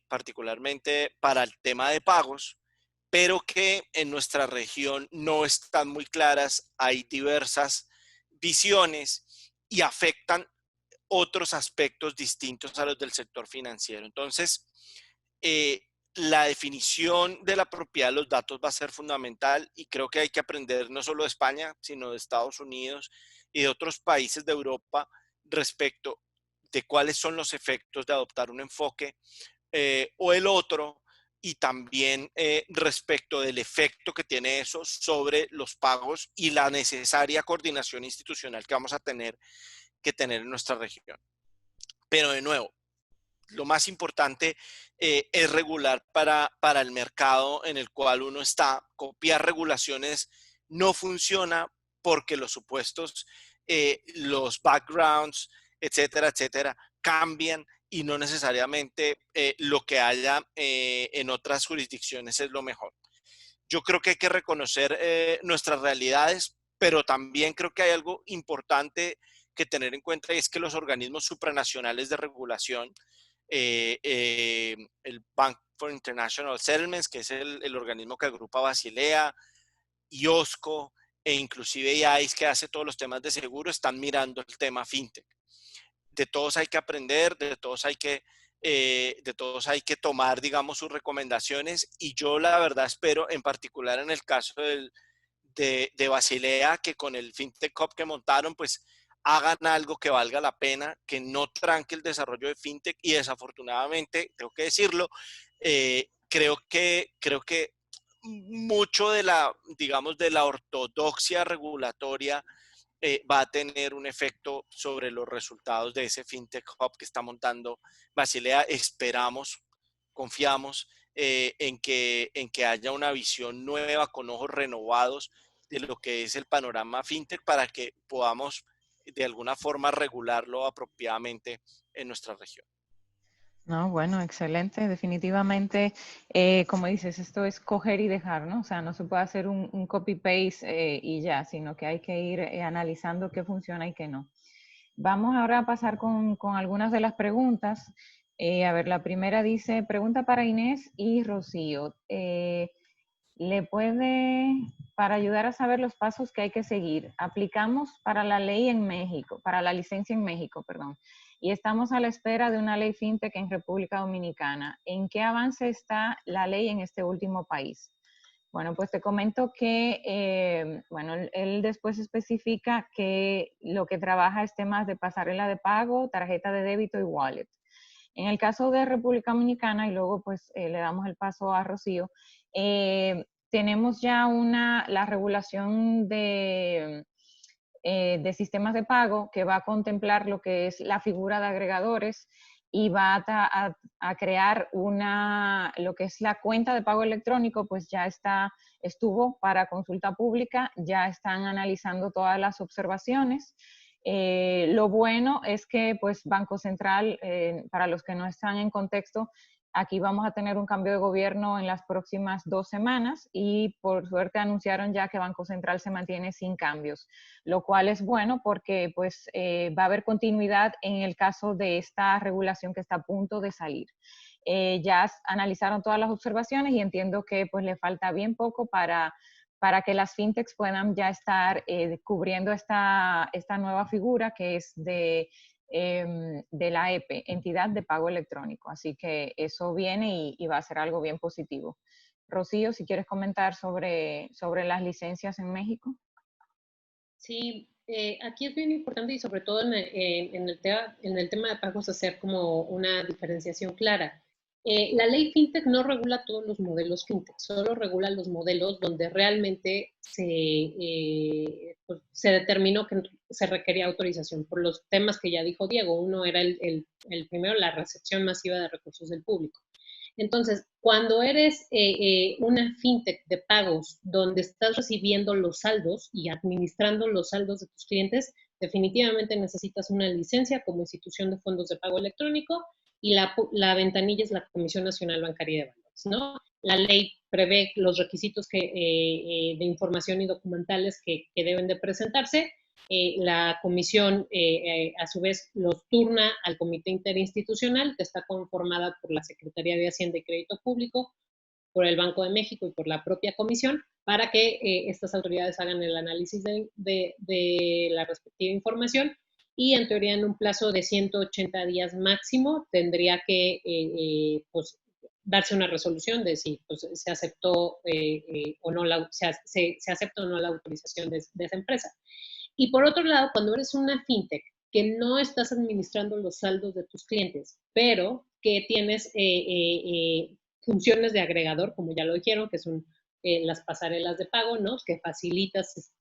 particularmente para el tema de pagos, pero que en nuestra región no están muy claras, hay diversas visiones y afectan otros aspectos distintos a los del sector financiero. Entonces, eh, la definición de la propiedad de los datos va a ser fundamental y creo que hay que aprender no solo de España, sino de Estados Unidos y de otros países de Europa respecto de cuáles son los efectos de adoptar un enfoque o el otro y también respecto del efecto que tiene eso sobre los pagos y la necesaria coordinación institucional que vamos a tener que tener en nuestra región. Pero de nuevo, lo más importante es regular para el mercado en el cual uno está. Copiar regulaciones no funciona porque los supuestos, los backgrounds, etcétera, etcétera, cambian y no necesariamente lo que haya en otras jurisdicciones es lo mejor. Yo creo que hay que reconocer nuestras realidades, pero también creo que hay algo importante que tener en cuenta y es que los organismos supranacionales de regulación, el Bank for International Settlements, que es el organismo que agrupa Basilea, IOSCO e inclusive ICE, que hace todos los temas de seguro, están mirando el tema fintech. De todos hay que aprender, de todos hay que tomar, digamos, sus recomendaciones y yo la verdad espero, en particular en el caso de Basilea, que con el FinTech Hub que montaron, pues hagan algo que valga la pena, que no tranque el desarrollo de FinTech y desafortunadamente, tengo que decirlo, creo que mucho de la, digamos, de la ortodoxia regulatoria va a tener un efecto sobre los resultados de ese FinTech Hub que está montando Basilea. Esperamos, confiamos en que haya una visión nueva con ojos renovados de lo que es el panorama FinTech para que podamos de alguna forma regularlo apropiadamente en nuestra región. No, bueno, excelente. Definitivamente, como dices, esto es coger y dejar, ¿no? O sea, no se puede hacer un copy-paste y ya, sino que hay que ir analizando qué funciona y qué no. Vamos ahora a pasar con algunas de las preguntas. A ver, la primera dice, pregunta para Inés y Rocío. ¿Le puede, para ayudar a saber los pasos que hay que seguir, aplicamos para la ley en México, para la licencia en México, perdón, y estamos a la espera de una ley fintech en República Dominicana? ¿En qué avance está la ley en este último país? Bueno, pues te comento que, bueno, él después especifica que lo que trabaja es temas de pasarela de pago, tarjeta de débito y wallet. En el caso de República Dominicana, y luego pues le damos el paso a Rocío, tenemos ya la regulación de sistemas de pago que va a contemplar lo que es la figura de agregadores y va a crear lo que es la cuenta de pago electrónico, pues ya estuvo para consulta pública, ya están analizando todas las observaciones. Lo bueno es que pues Banco Central, para los que no están en contexto, aquí vamos a tener un cambio de gobierno en las próximas 2 semanas y por suerte anunciaron ya que Banco Central se mantiene sin cambios, lo cual es bueno porque pues va a haber continuidad en el caso de esta regulación que está a punto de salir. Ya analizaron todas las observaciones y entiendo que pues le falta bien poco para que las fintechs puedan ya estar cubriendo esta nueva figura que es de la EPE, Entidad de Pago Electrónico. Así que eso viene y va a ser algo bien positivo. Rocío, si quieres comentar sobre las licencias en México. Sí, aquí es bien importante y sobre todo en el tema de pagos hacer como una diferenciación clara. La ley FinTech no regula todos los modelos FinTech, solo regula los modelos donde realmente pues, se determinó que se requería autorización por los temas que ya dijo Diego. Uno era el primero, la recepción masiva de recursos del público. Entonces, cuando eres una fintech de pagos donde estás recibiendo los saldos y administrando los saldos de tus clientes, definitivamente necesitas una licencia como institución de fondos de pago electrónico y la ventanilla es la Comisión Nacional Bancaria de Valores, ¿no? La ley prevé los requisitos de información y documentales que deben de presentarse. La comisión, a su vez, los turna al comité interinstitucional, que está conformada por la Secretaría de Hacienda y Crédito Público, por el Banco de México y por la propia comisión, para que estas autoridades hagan el análisis de la respectiva información y, en teoría, en un plazo de 180 días máximo, tendría que pues, darse una resolución de si pues, se aceptó o no se acepta o no la autorización de esa empresa. Y por otro lado, cuando eres una fintech que no estás administrando los saldos de tus clientes, pero que tienes funciones de agregador, como ya lo dijeron, que son las pasarelas de pago, ¿no? Que facilitas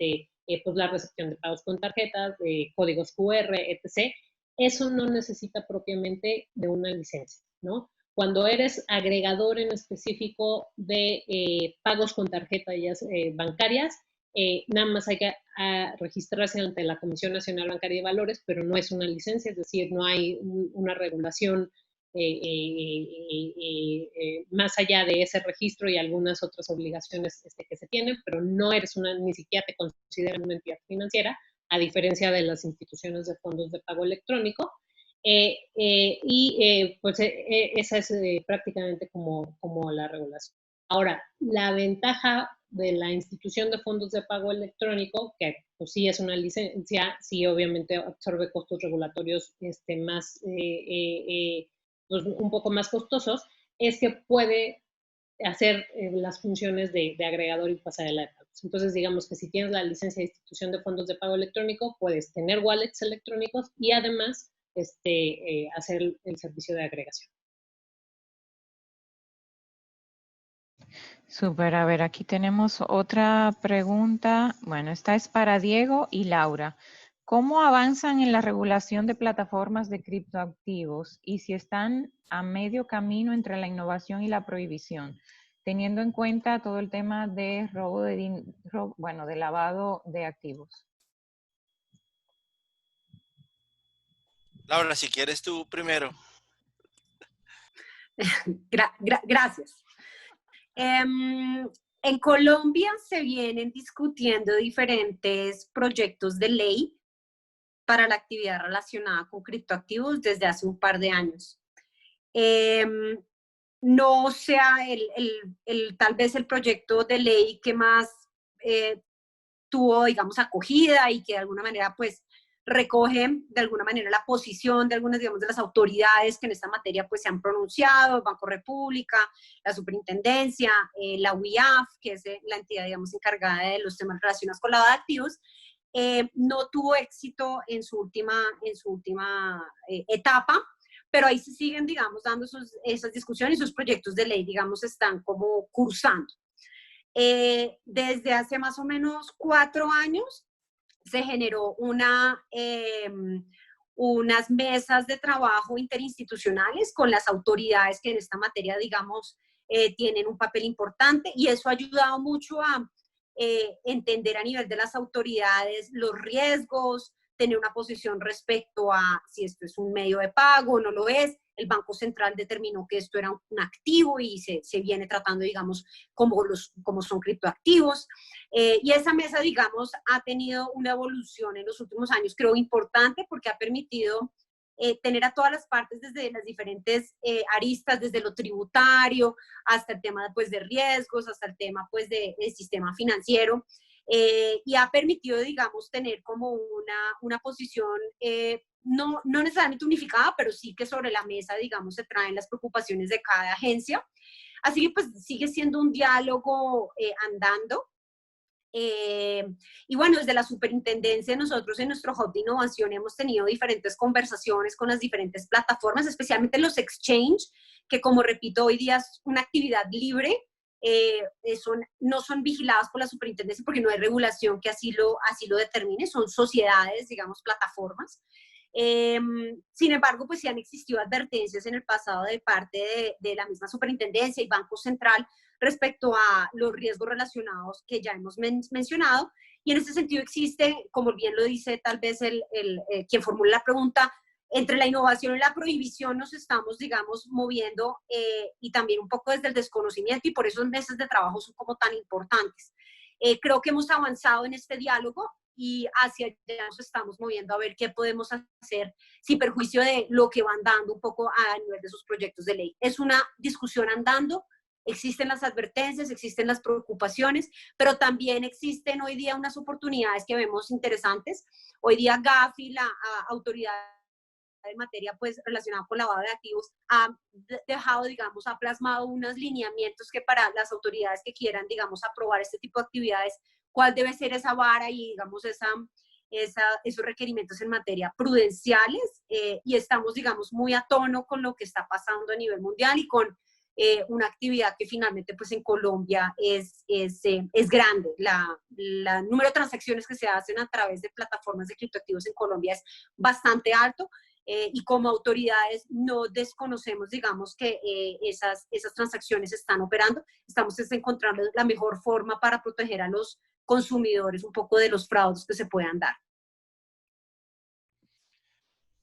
pues la recepción de pagos con tarjetas, códigos QR, etc. Eso no necesita propiamente de una licencia, ¿no? Cuando eres agregador en específico de pagos con tarjetas bancarias, nada más hay que registrarse ante la Comisión Nacional Bancaria de Valores, pero no es una licencia, es decir, no hay una regulación más allá de ese registro y algunas otras obligaciones que se tienen, pero no eres ni siquiera te consideran una entidad financiera, a diferencia de las instituciones de fondos de pago electrónico. Pues esa es prácticamente como la regulación. Ahora, la ventaja de la institución de fondos de pago electrónico, que pues sí es una licencia, sí obviamente absorbe costos regulatorios más, pues, un poco más costosos, es que puede hacer las funciones de agregador y pasarela de pagos. Entonces, digamos que si tienes la licencia de institución de fondos de pago electrónico, puedes tener wallets electrónicos y además hacer el servicio de agregación. Súper, a ver, aquí tenemos otra pregunta. Bueno, esta es para Diego y Laura. ¿Cómo avanzan en la regulación de plataformas de criptoactivos y si están a medio camino entre la innovación y la prohibición, teniendo en cuenta todo el tema de de lavado de activos? Laura, si quieres tú primero. Gracias. En Colombia se vienen discutiendo diferentes proyectos de ley para la actividad relacionada con criptoactivos desde hace un par de años. No sea tal vez el proyecto de ley que más tuvo, digamos, acogida y que de alguna manera, pues, recoge de alguna manera la posición de algunas, digamos, de las autoridades que en esta materia, pues, se han pronunciado, Banco República, la Superintendencia, la UIAF, que es la entidad, digamos, encargada de los temas relacionados con lavado de activos, no tuvo éxito en su última etapa, pero ahí se siguen, digamos, dando esas discusiones y sus proyectos de ley, digamos, están como cursando. Desde hace más o menos 4 años se generó unas mesas de trabajo interinstitucionales con las autoridades que en esta materia, digamos, tienen un papel importante y eso ha ayudado mucho a entender a nivel de las autoridades los riesgos, tener una posición respecto a si esto es un medio de pago o no lo es. El Banco Central determinó que esto era un activo y se viene tratando, digamos, como son criptoactivos. Y esa mesa, digamos, ha tenido una evolución en los últimos años, creo, importante porque ha permitido tener a todas las partes desde las diferentes aristas, desde lo tributario hasta el tema pues, de riesgos, hasta el tema pues, del sistema financiero. Y ha permitido, digamos, tener como una posición no necesariamente unificada, pero sí que sobre la mesa, digamos, se traen las preocupaciones de cada agencia. Así que pues sigue siendo un diálogo andando. Y bueno, desde la superintendencia nosotros en nuestro hub de innovación hemos tenido diferentes conversaciones con las diferentes plataformas, especialmente los exchange, que como repito, hoy día es una actividad libre, no son vigiladas por la superintendencia porque no hay regulación que así lo determine, son sociedades, digamos, plataformas. Sin embargo, pues sí han existido advertencias en el pasado de parte de la misma superintendencia y Banco Central respecto a los riesgos relacionados que ya hemos mencionado. Y en ese sentido existe, como bien lo dice tal vez quien formula la pregunta, entre la innovación y la prohibición nos estamos, digamos, moviendo y también un poco desde el desconocimiento y por eso mesas de trabajo son como tan importantes. Creo que hemos avanzado en este diálogo y hacia allá nos estamos moviendo a ver qué podemos hacer sin perjuicio de lo que van dando un poco a nivel de sus proyectos de ley. Es una discusión andando, existen las advertencias, existen las preocupaciones, pero también existen hoy día unas oportunidades que vemos interesantes. Hoy día Gafi, la autoridad en materia pues relacionada con lavado de activos, ha dejado, digamos, ha plasmado unos lineamientos que para las autoridades que quieran, digamos, aprobar este tipo de actividades, cuál debe ser esa vara y, digamos, esos requerimientos en materia prudenciales y estamos, digamos, muy a tono con lo que está pasando a nivel mundial y con una actividad que finalmente pues en Colombia es grande. La número de transacciones que se hacen a través de plataformas de criptoactivos en Colombia es bastante alto y como autoridades no desconocemos, digamos, que esas transacciones están operando. Estamos encontrando la mejor forma para proteger a los consumidores un poco de los fraudes que se puedan dar.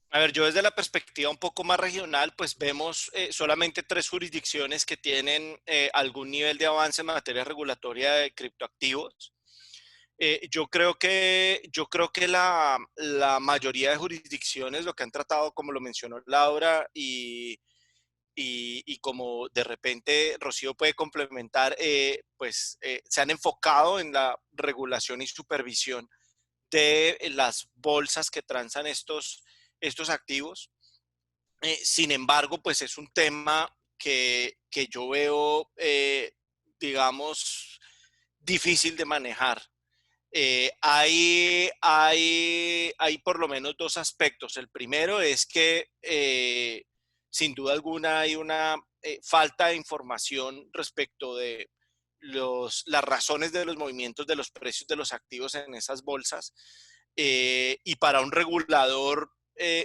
A ver, yo desde la perspectiva un poco más regional, pues vemos solamente 3 jurisdicciones que tienen algún nivel de avance en materia regulatoria de criptoactivos. Yo creo que la mayoría de jurisdicciones lo que han tratado, como lo mencionó Laura, y como de repente Rocío puede complementar, se han enfocado en la regulación y supervisión de las bolsas que transan estos activos. Sin embargo, pues es un tema que yo veo, digamos, difícil de manejar. Hay por lo menos 2 aspectos. El primero es que sin duda alguna hay una falta de información respecto de las razones de los movimientos de los precios de los activos en esas bolsas. Y para un regulador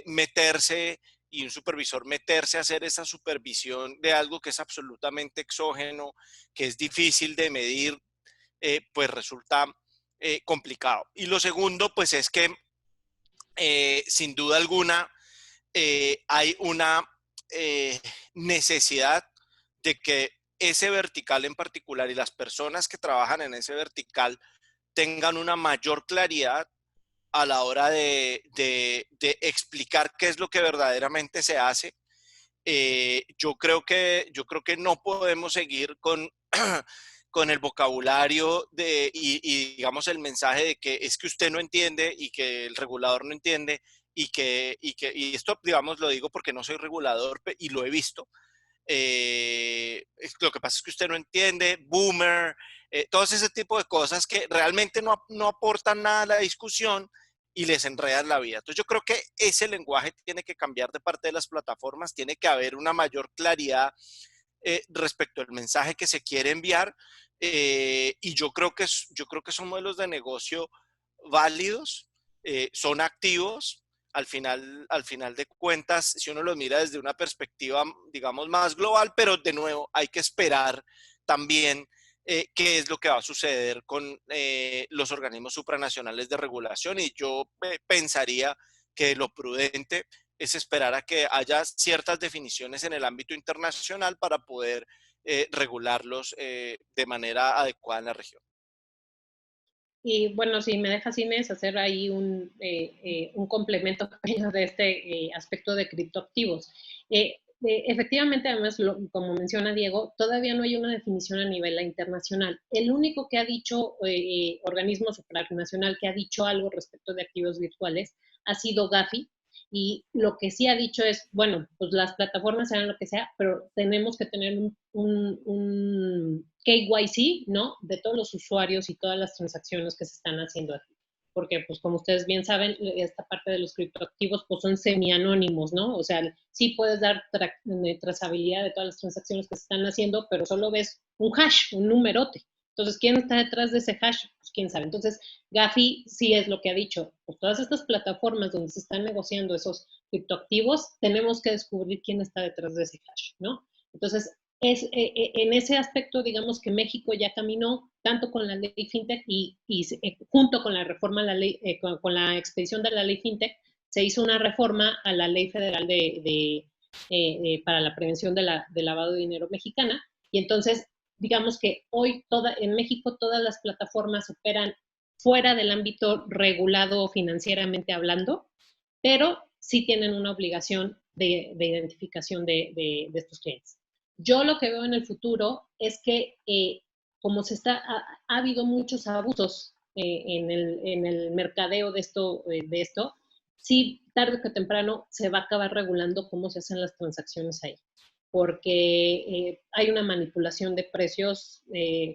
meterse y un supervisor meterse a hacer esa supervisión de algo que es absolutamente exógeno, que es difícil de medir, pues resulta complicado. Y lo segundo, pues es que sin duda alguna hay una necesidad de que ese vertical en particular y las personas que trabajan en ese vertical tengan una mayor claridad a la hora de explicar qué es lo que verdaderamente se hace. Yo creo que no podemos seguir con, con el vocabulario y digamos el mensaje de que es que usted no entiende y que el regulador no entiende y esto, digamos, lo digo porque no soy regulador y lo he visto. Lo que pasa es que usted no entiende, boomer, todo ese tipo de cosas que realmente no aportan nada a la discusión y les enredan la vida. Entonces yo creo que ese lenguaje tiene que cambiar de parte de las plataformas, tiene que haber una mayor claridad respecto al mensaje que se quiere enviar y yo creo que son modelos de negocio válidos, son activos. Al final de cuentas, si uno los mira desde una perspectiva, digamos, más global, pero de nuevo hay que esperar también qué es lo que va a suceder con los organismos supranacionales de regulación y yo pensaría que lo prudente es esperar a que haya ciertas definiciones en el ámbito internacional para poder regularlos de manera adecuada en la región. Y bueno, si me dejas, Inés, hacer ahí un complemento de este aspecto de criptoactivos. Efectivamente, además, como menciona Diego, todavía no hay una definición a nivel internacional. El único que ha dicho, organismo supranacional que ha dicho algo respecto de activos virtuales ha sido Gafi, y lo que sí ha dicho es, bueno, pues las plataformas harán lo que sea, pero tenemos que tener un KYC, ¿no? De todos los usuarios y todas las transacciones que se están haciendo aquí. Porque, pues, como ustedes bien saben, esta parte de los criptoactivos, pues, son semi-anónimos, ¿no? O sea, sí puedes dar trazabilidad de todas las transacciones que se están haciendo, pero solo ves un hash, un numerote. Entonces, ¿quién está detrás de ese hash? Pues, quién sabe. Entonces, Gafi sí es lo que ha dicho. Pues todas estas plataformas donde se están negociando esos criptoactivos, tenemos que descubrir quién está detrás de ese hash, ¿no? Entonces, en ese aspecto, digamos que México ya caminó tanto con la ley FinTech y junto con la reforma a la ley, con la expedición de la ley FinTech, se hizo una reforma a la ley federal para la prevención del lavado de dinero mexicana. Y entonces, digamos que hoy en México todas las plataformas operan fuera del ámbito regulado financieramente hablando, pero sí tienen una obligación de identificación de estos clientes. Yo lo que veo en el futuro es que como ha habido muchos abusos en el mercadeo de esto, sí, tarde que temprano se va a acabar regulando cómo se hacen las transacciones ahí, porque hay una manipulación de precios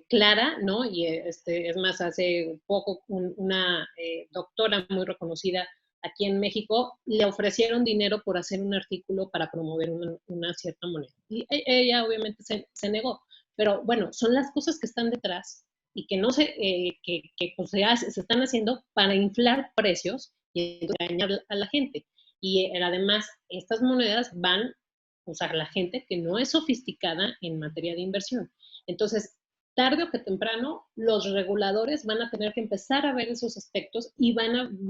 clara, ¿no? Y es más, hace poco una doctora muy reconocida aquí en México le ofrecieron dinero por hacer un artículo para promover una cierta moneda. Y ella obviamente se negó. Pero bueno, son las cosas que están detrás y que no que pues se están haciendo para inflar precios y engañar a la gente. Y además, estas monedas van a la gente que no es sofisticada en materia de inversión. Entonces, tarde o que temprano, los reguladores van a tener que empezar a ver esos aspectos y va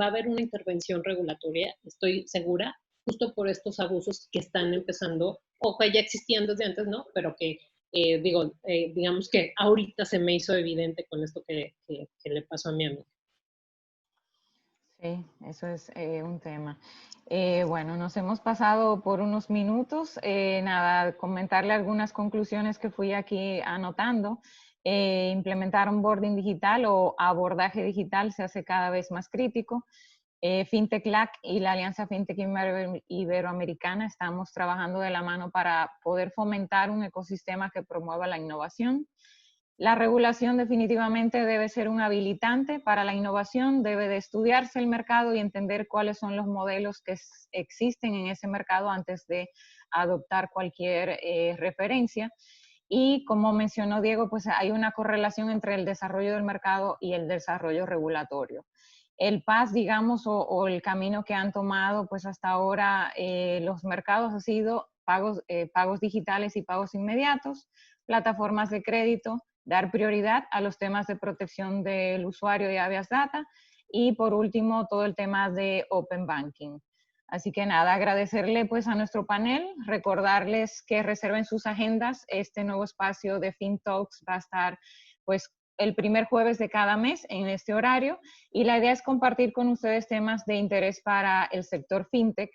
a haber una intervención regulatoria, estoy segura, justo por estos abusos que están empezando, o que ya existían desde antes, ¿no? Pero que, digamos que ahorita se me hizo evidente con esto que le pasó a mi amiga. Sí, eso es un tema. Bueno, nos hemos pasado por unos minutos. Nada, comentarle algunas conclusiones que fui aquí anotando. Implementar onboarding digital o abordaje digital se hace cada vez más crítico. FinTech LAC y la Alianza FinTech Iberoamericana estamos trabajando de la mano para poder fomentar un ecosistema que promueva la innovación. La regulación definitivamente debe ser un habilitante para la innovación, debe de estudiarse el mercado y entender cuáles son los modelos que existen en ese mercado antes de adoptar cualquier referencia. Y como mencionó Diego, pues hay una correlación entre el desarrollo del mercado y el desarrollo regulatorio. El path, digamos, o el camino que han tomado, pues hasta ahora los mercados han sido pagos digitales y pagos inmediatos, plataformas de crédito, dar prioridad a los temas de protección del usuario y habeas data, y por último todo el tema de Open Banking. Así que nada, agradecerle pues a nuestro panel, recordarles que reserven sus agendas. Este nuevo espacio de FinTalks va a estar pues el primer jueves de cada mes en este horario, y la idea es compartir con ustedes temas de interés para el sector FinTech.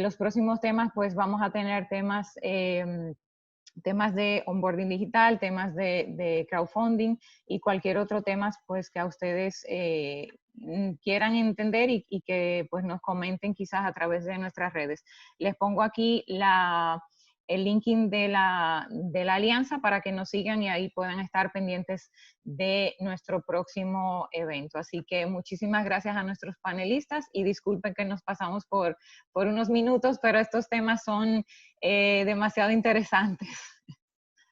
Los próximos temas pues vamos a tener temas de onboarding digital, temas de crowdfunding y cualquier otro tema pues que a ustedes quieran entender y que pues nos comenten quizás a través de nuestras redes. Les pongo aquí el linking de la alianza para que nos sigan y ahí puedan estar pendientes de nuestro próximo evento. Así que muchísimas gracias a nuestros panelistas y disculpen que nos pasamos por unos minutos, pero estos temas son demasiado interesantes.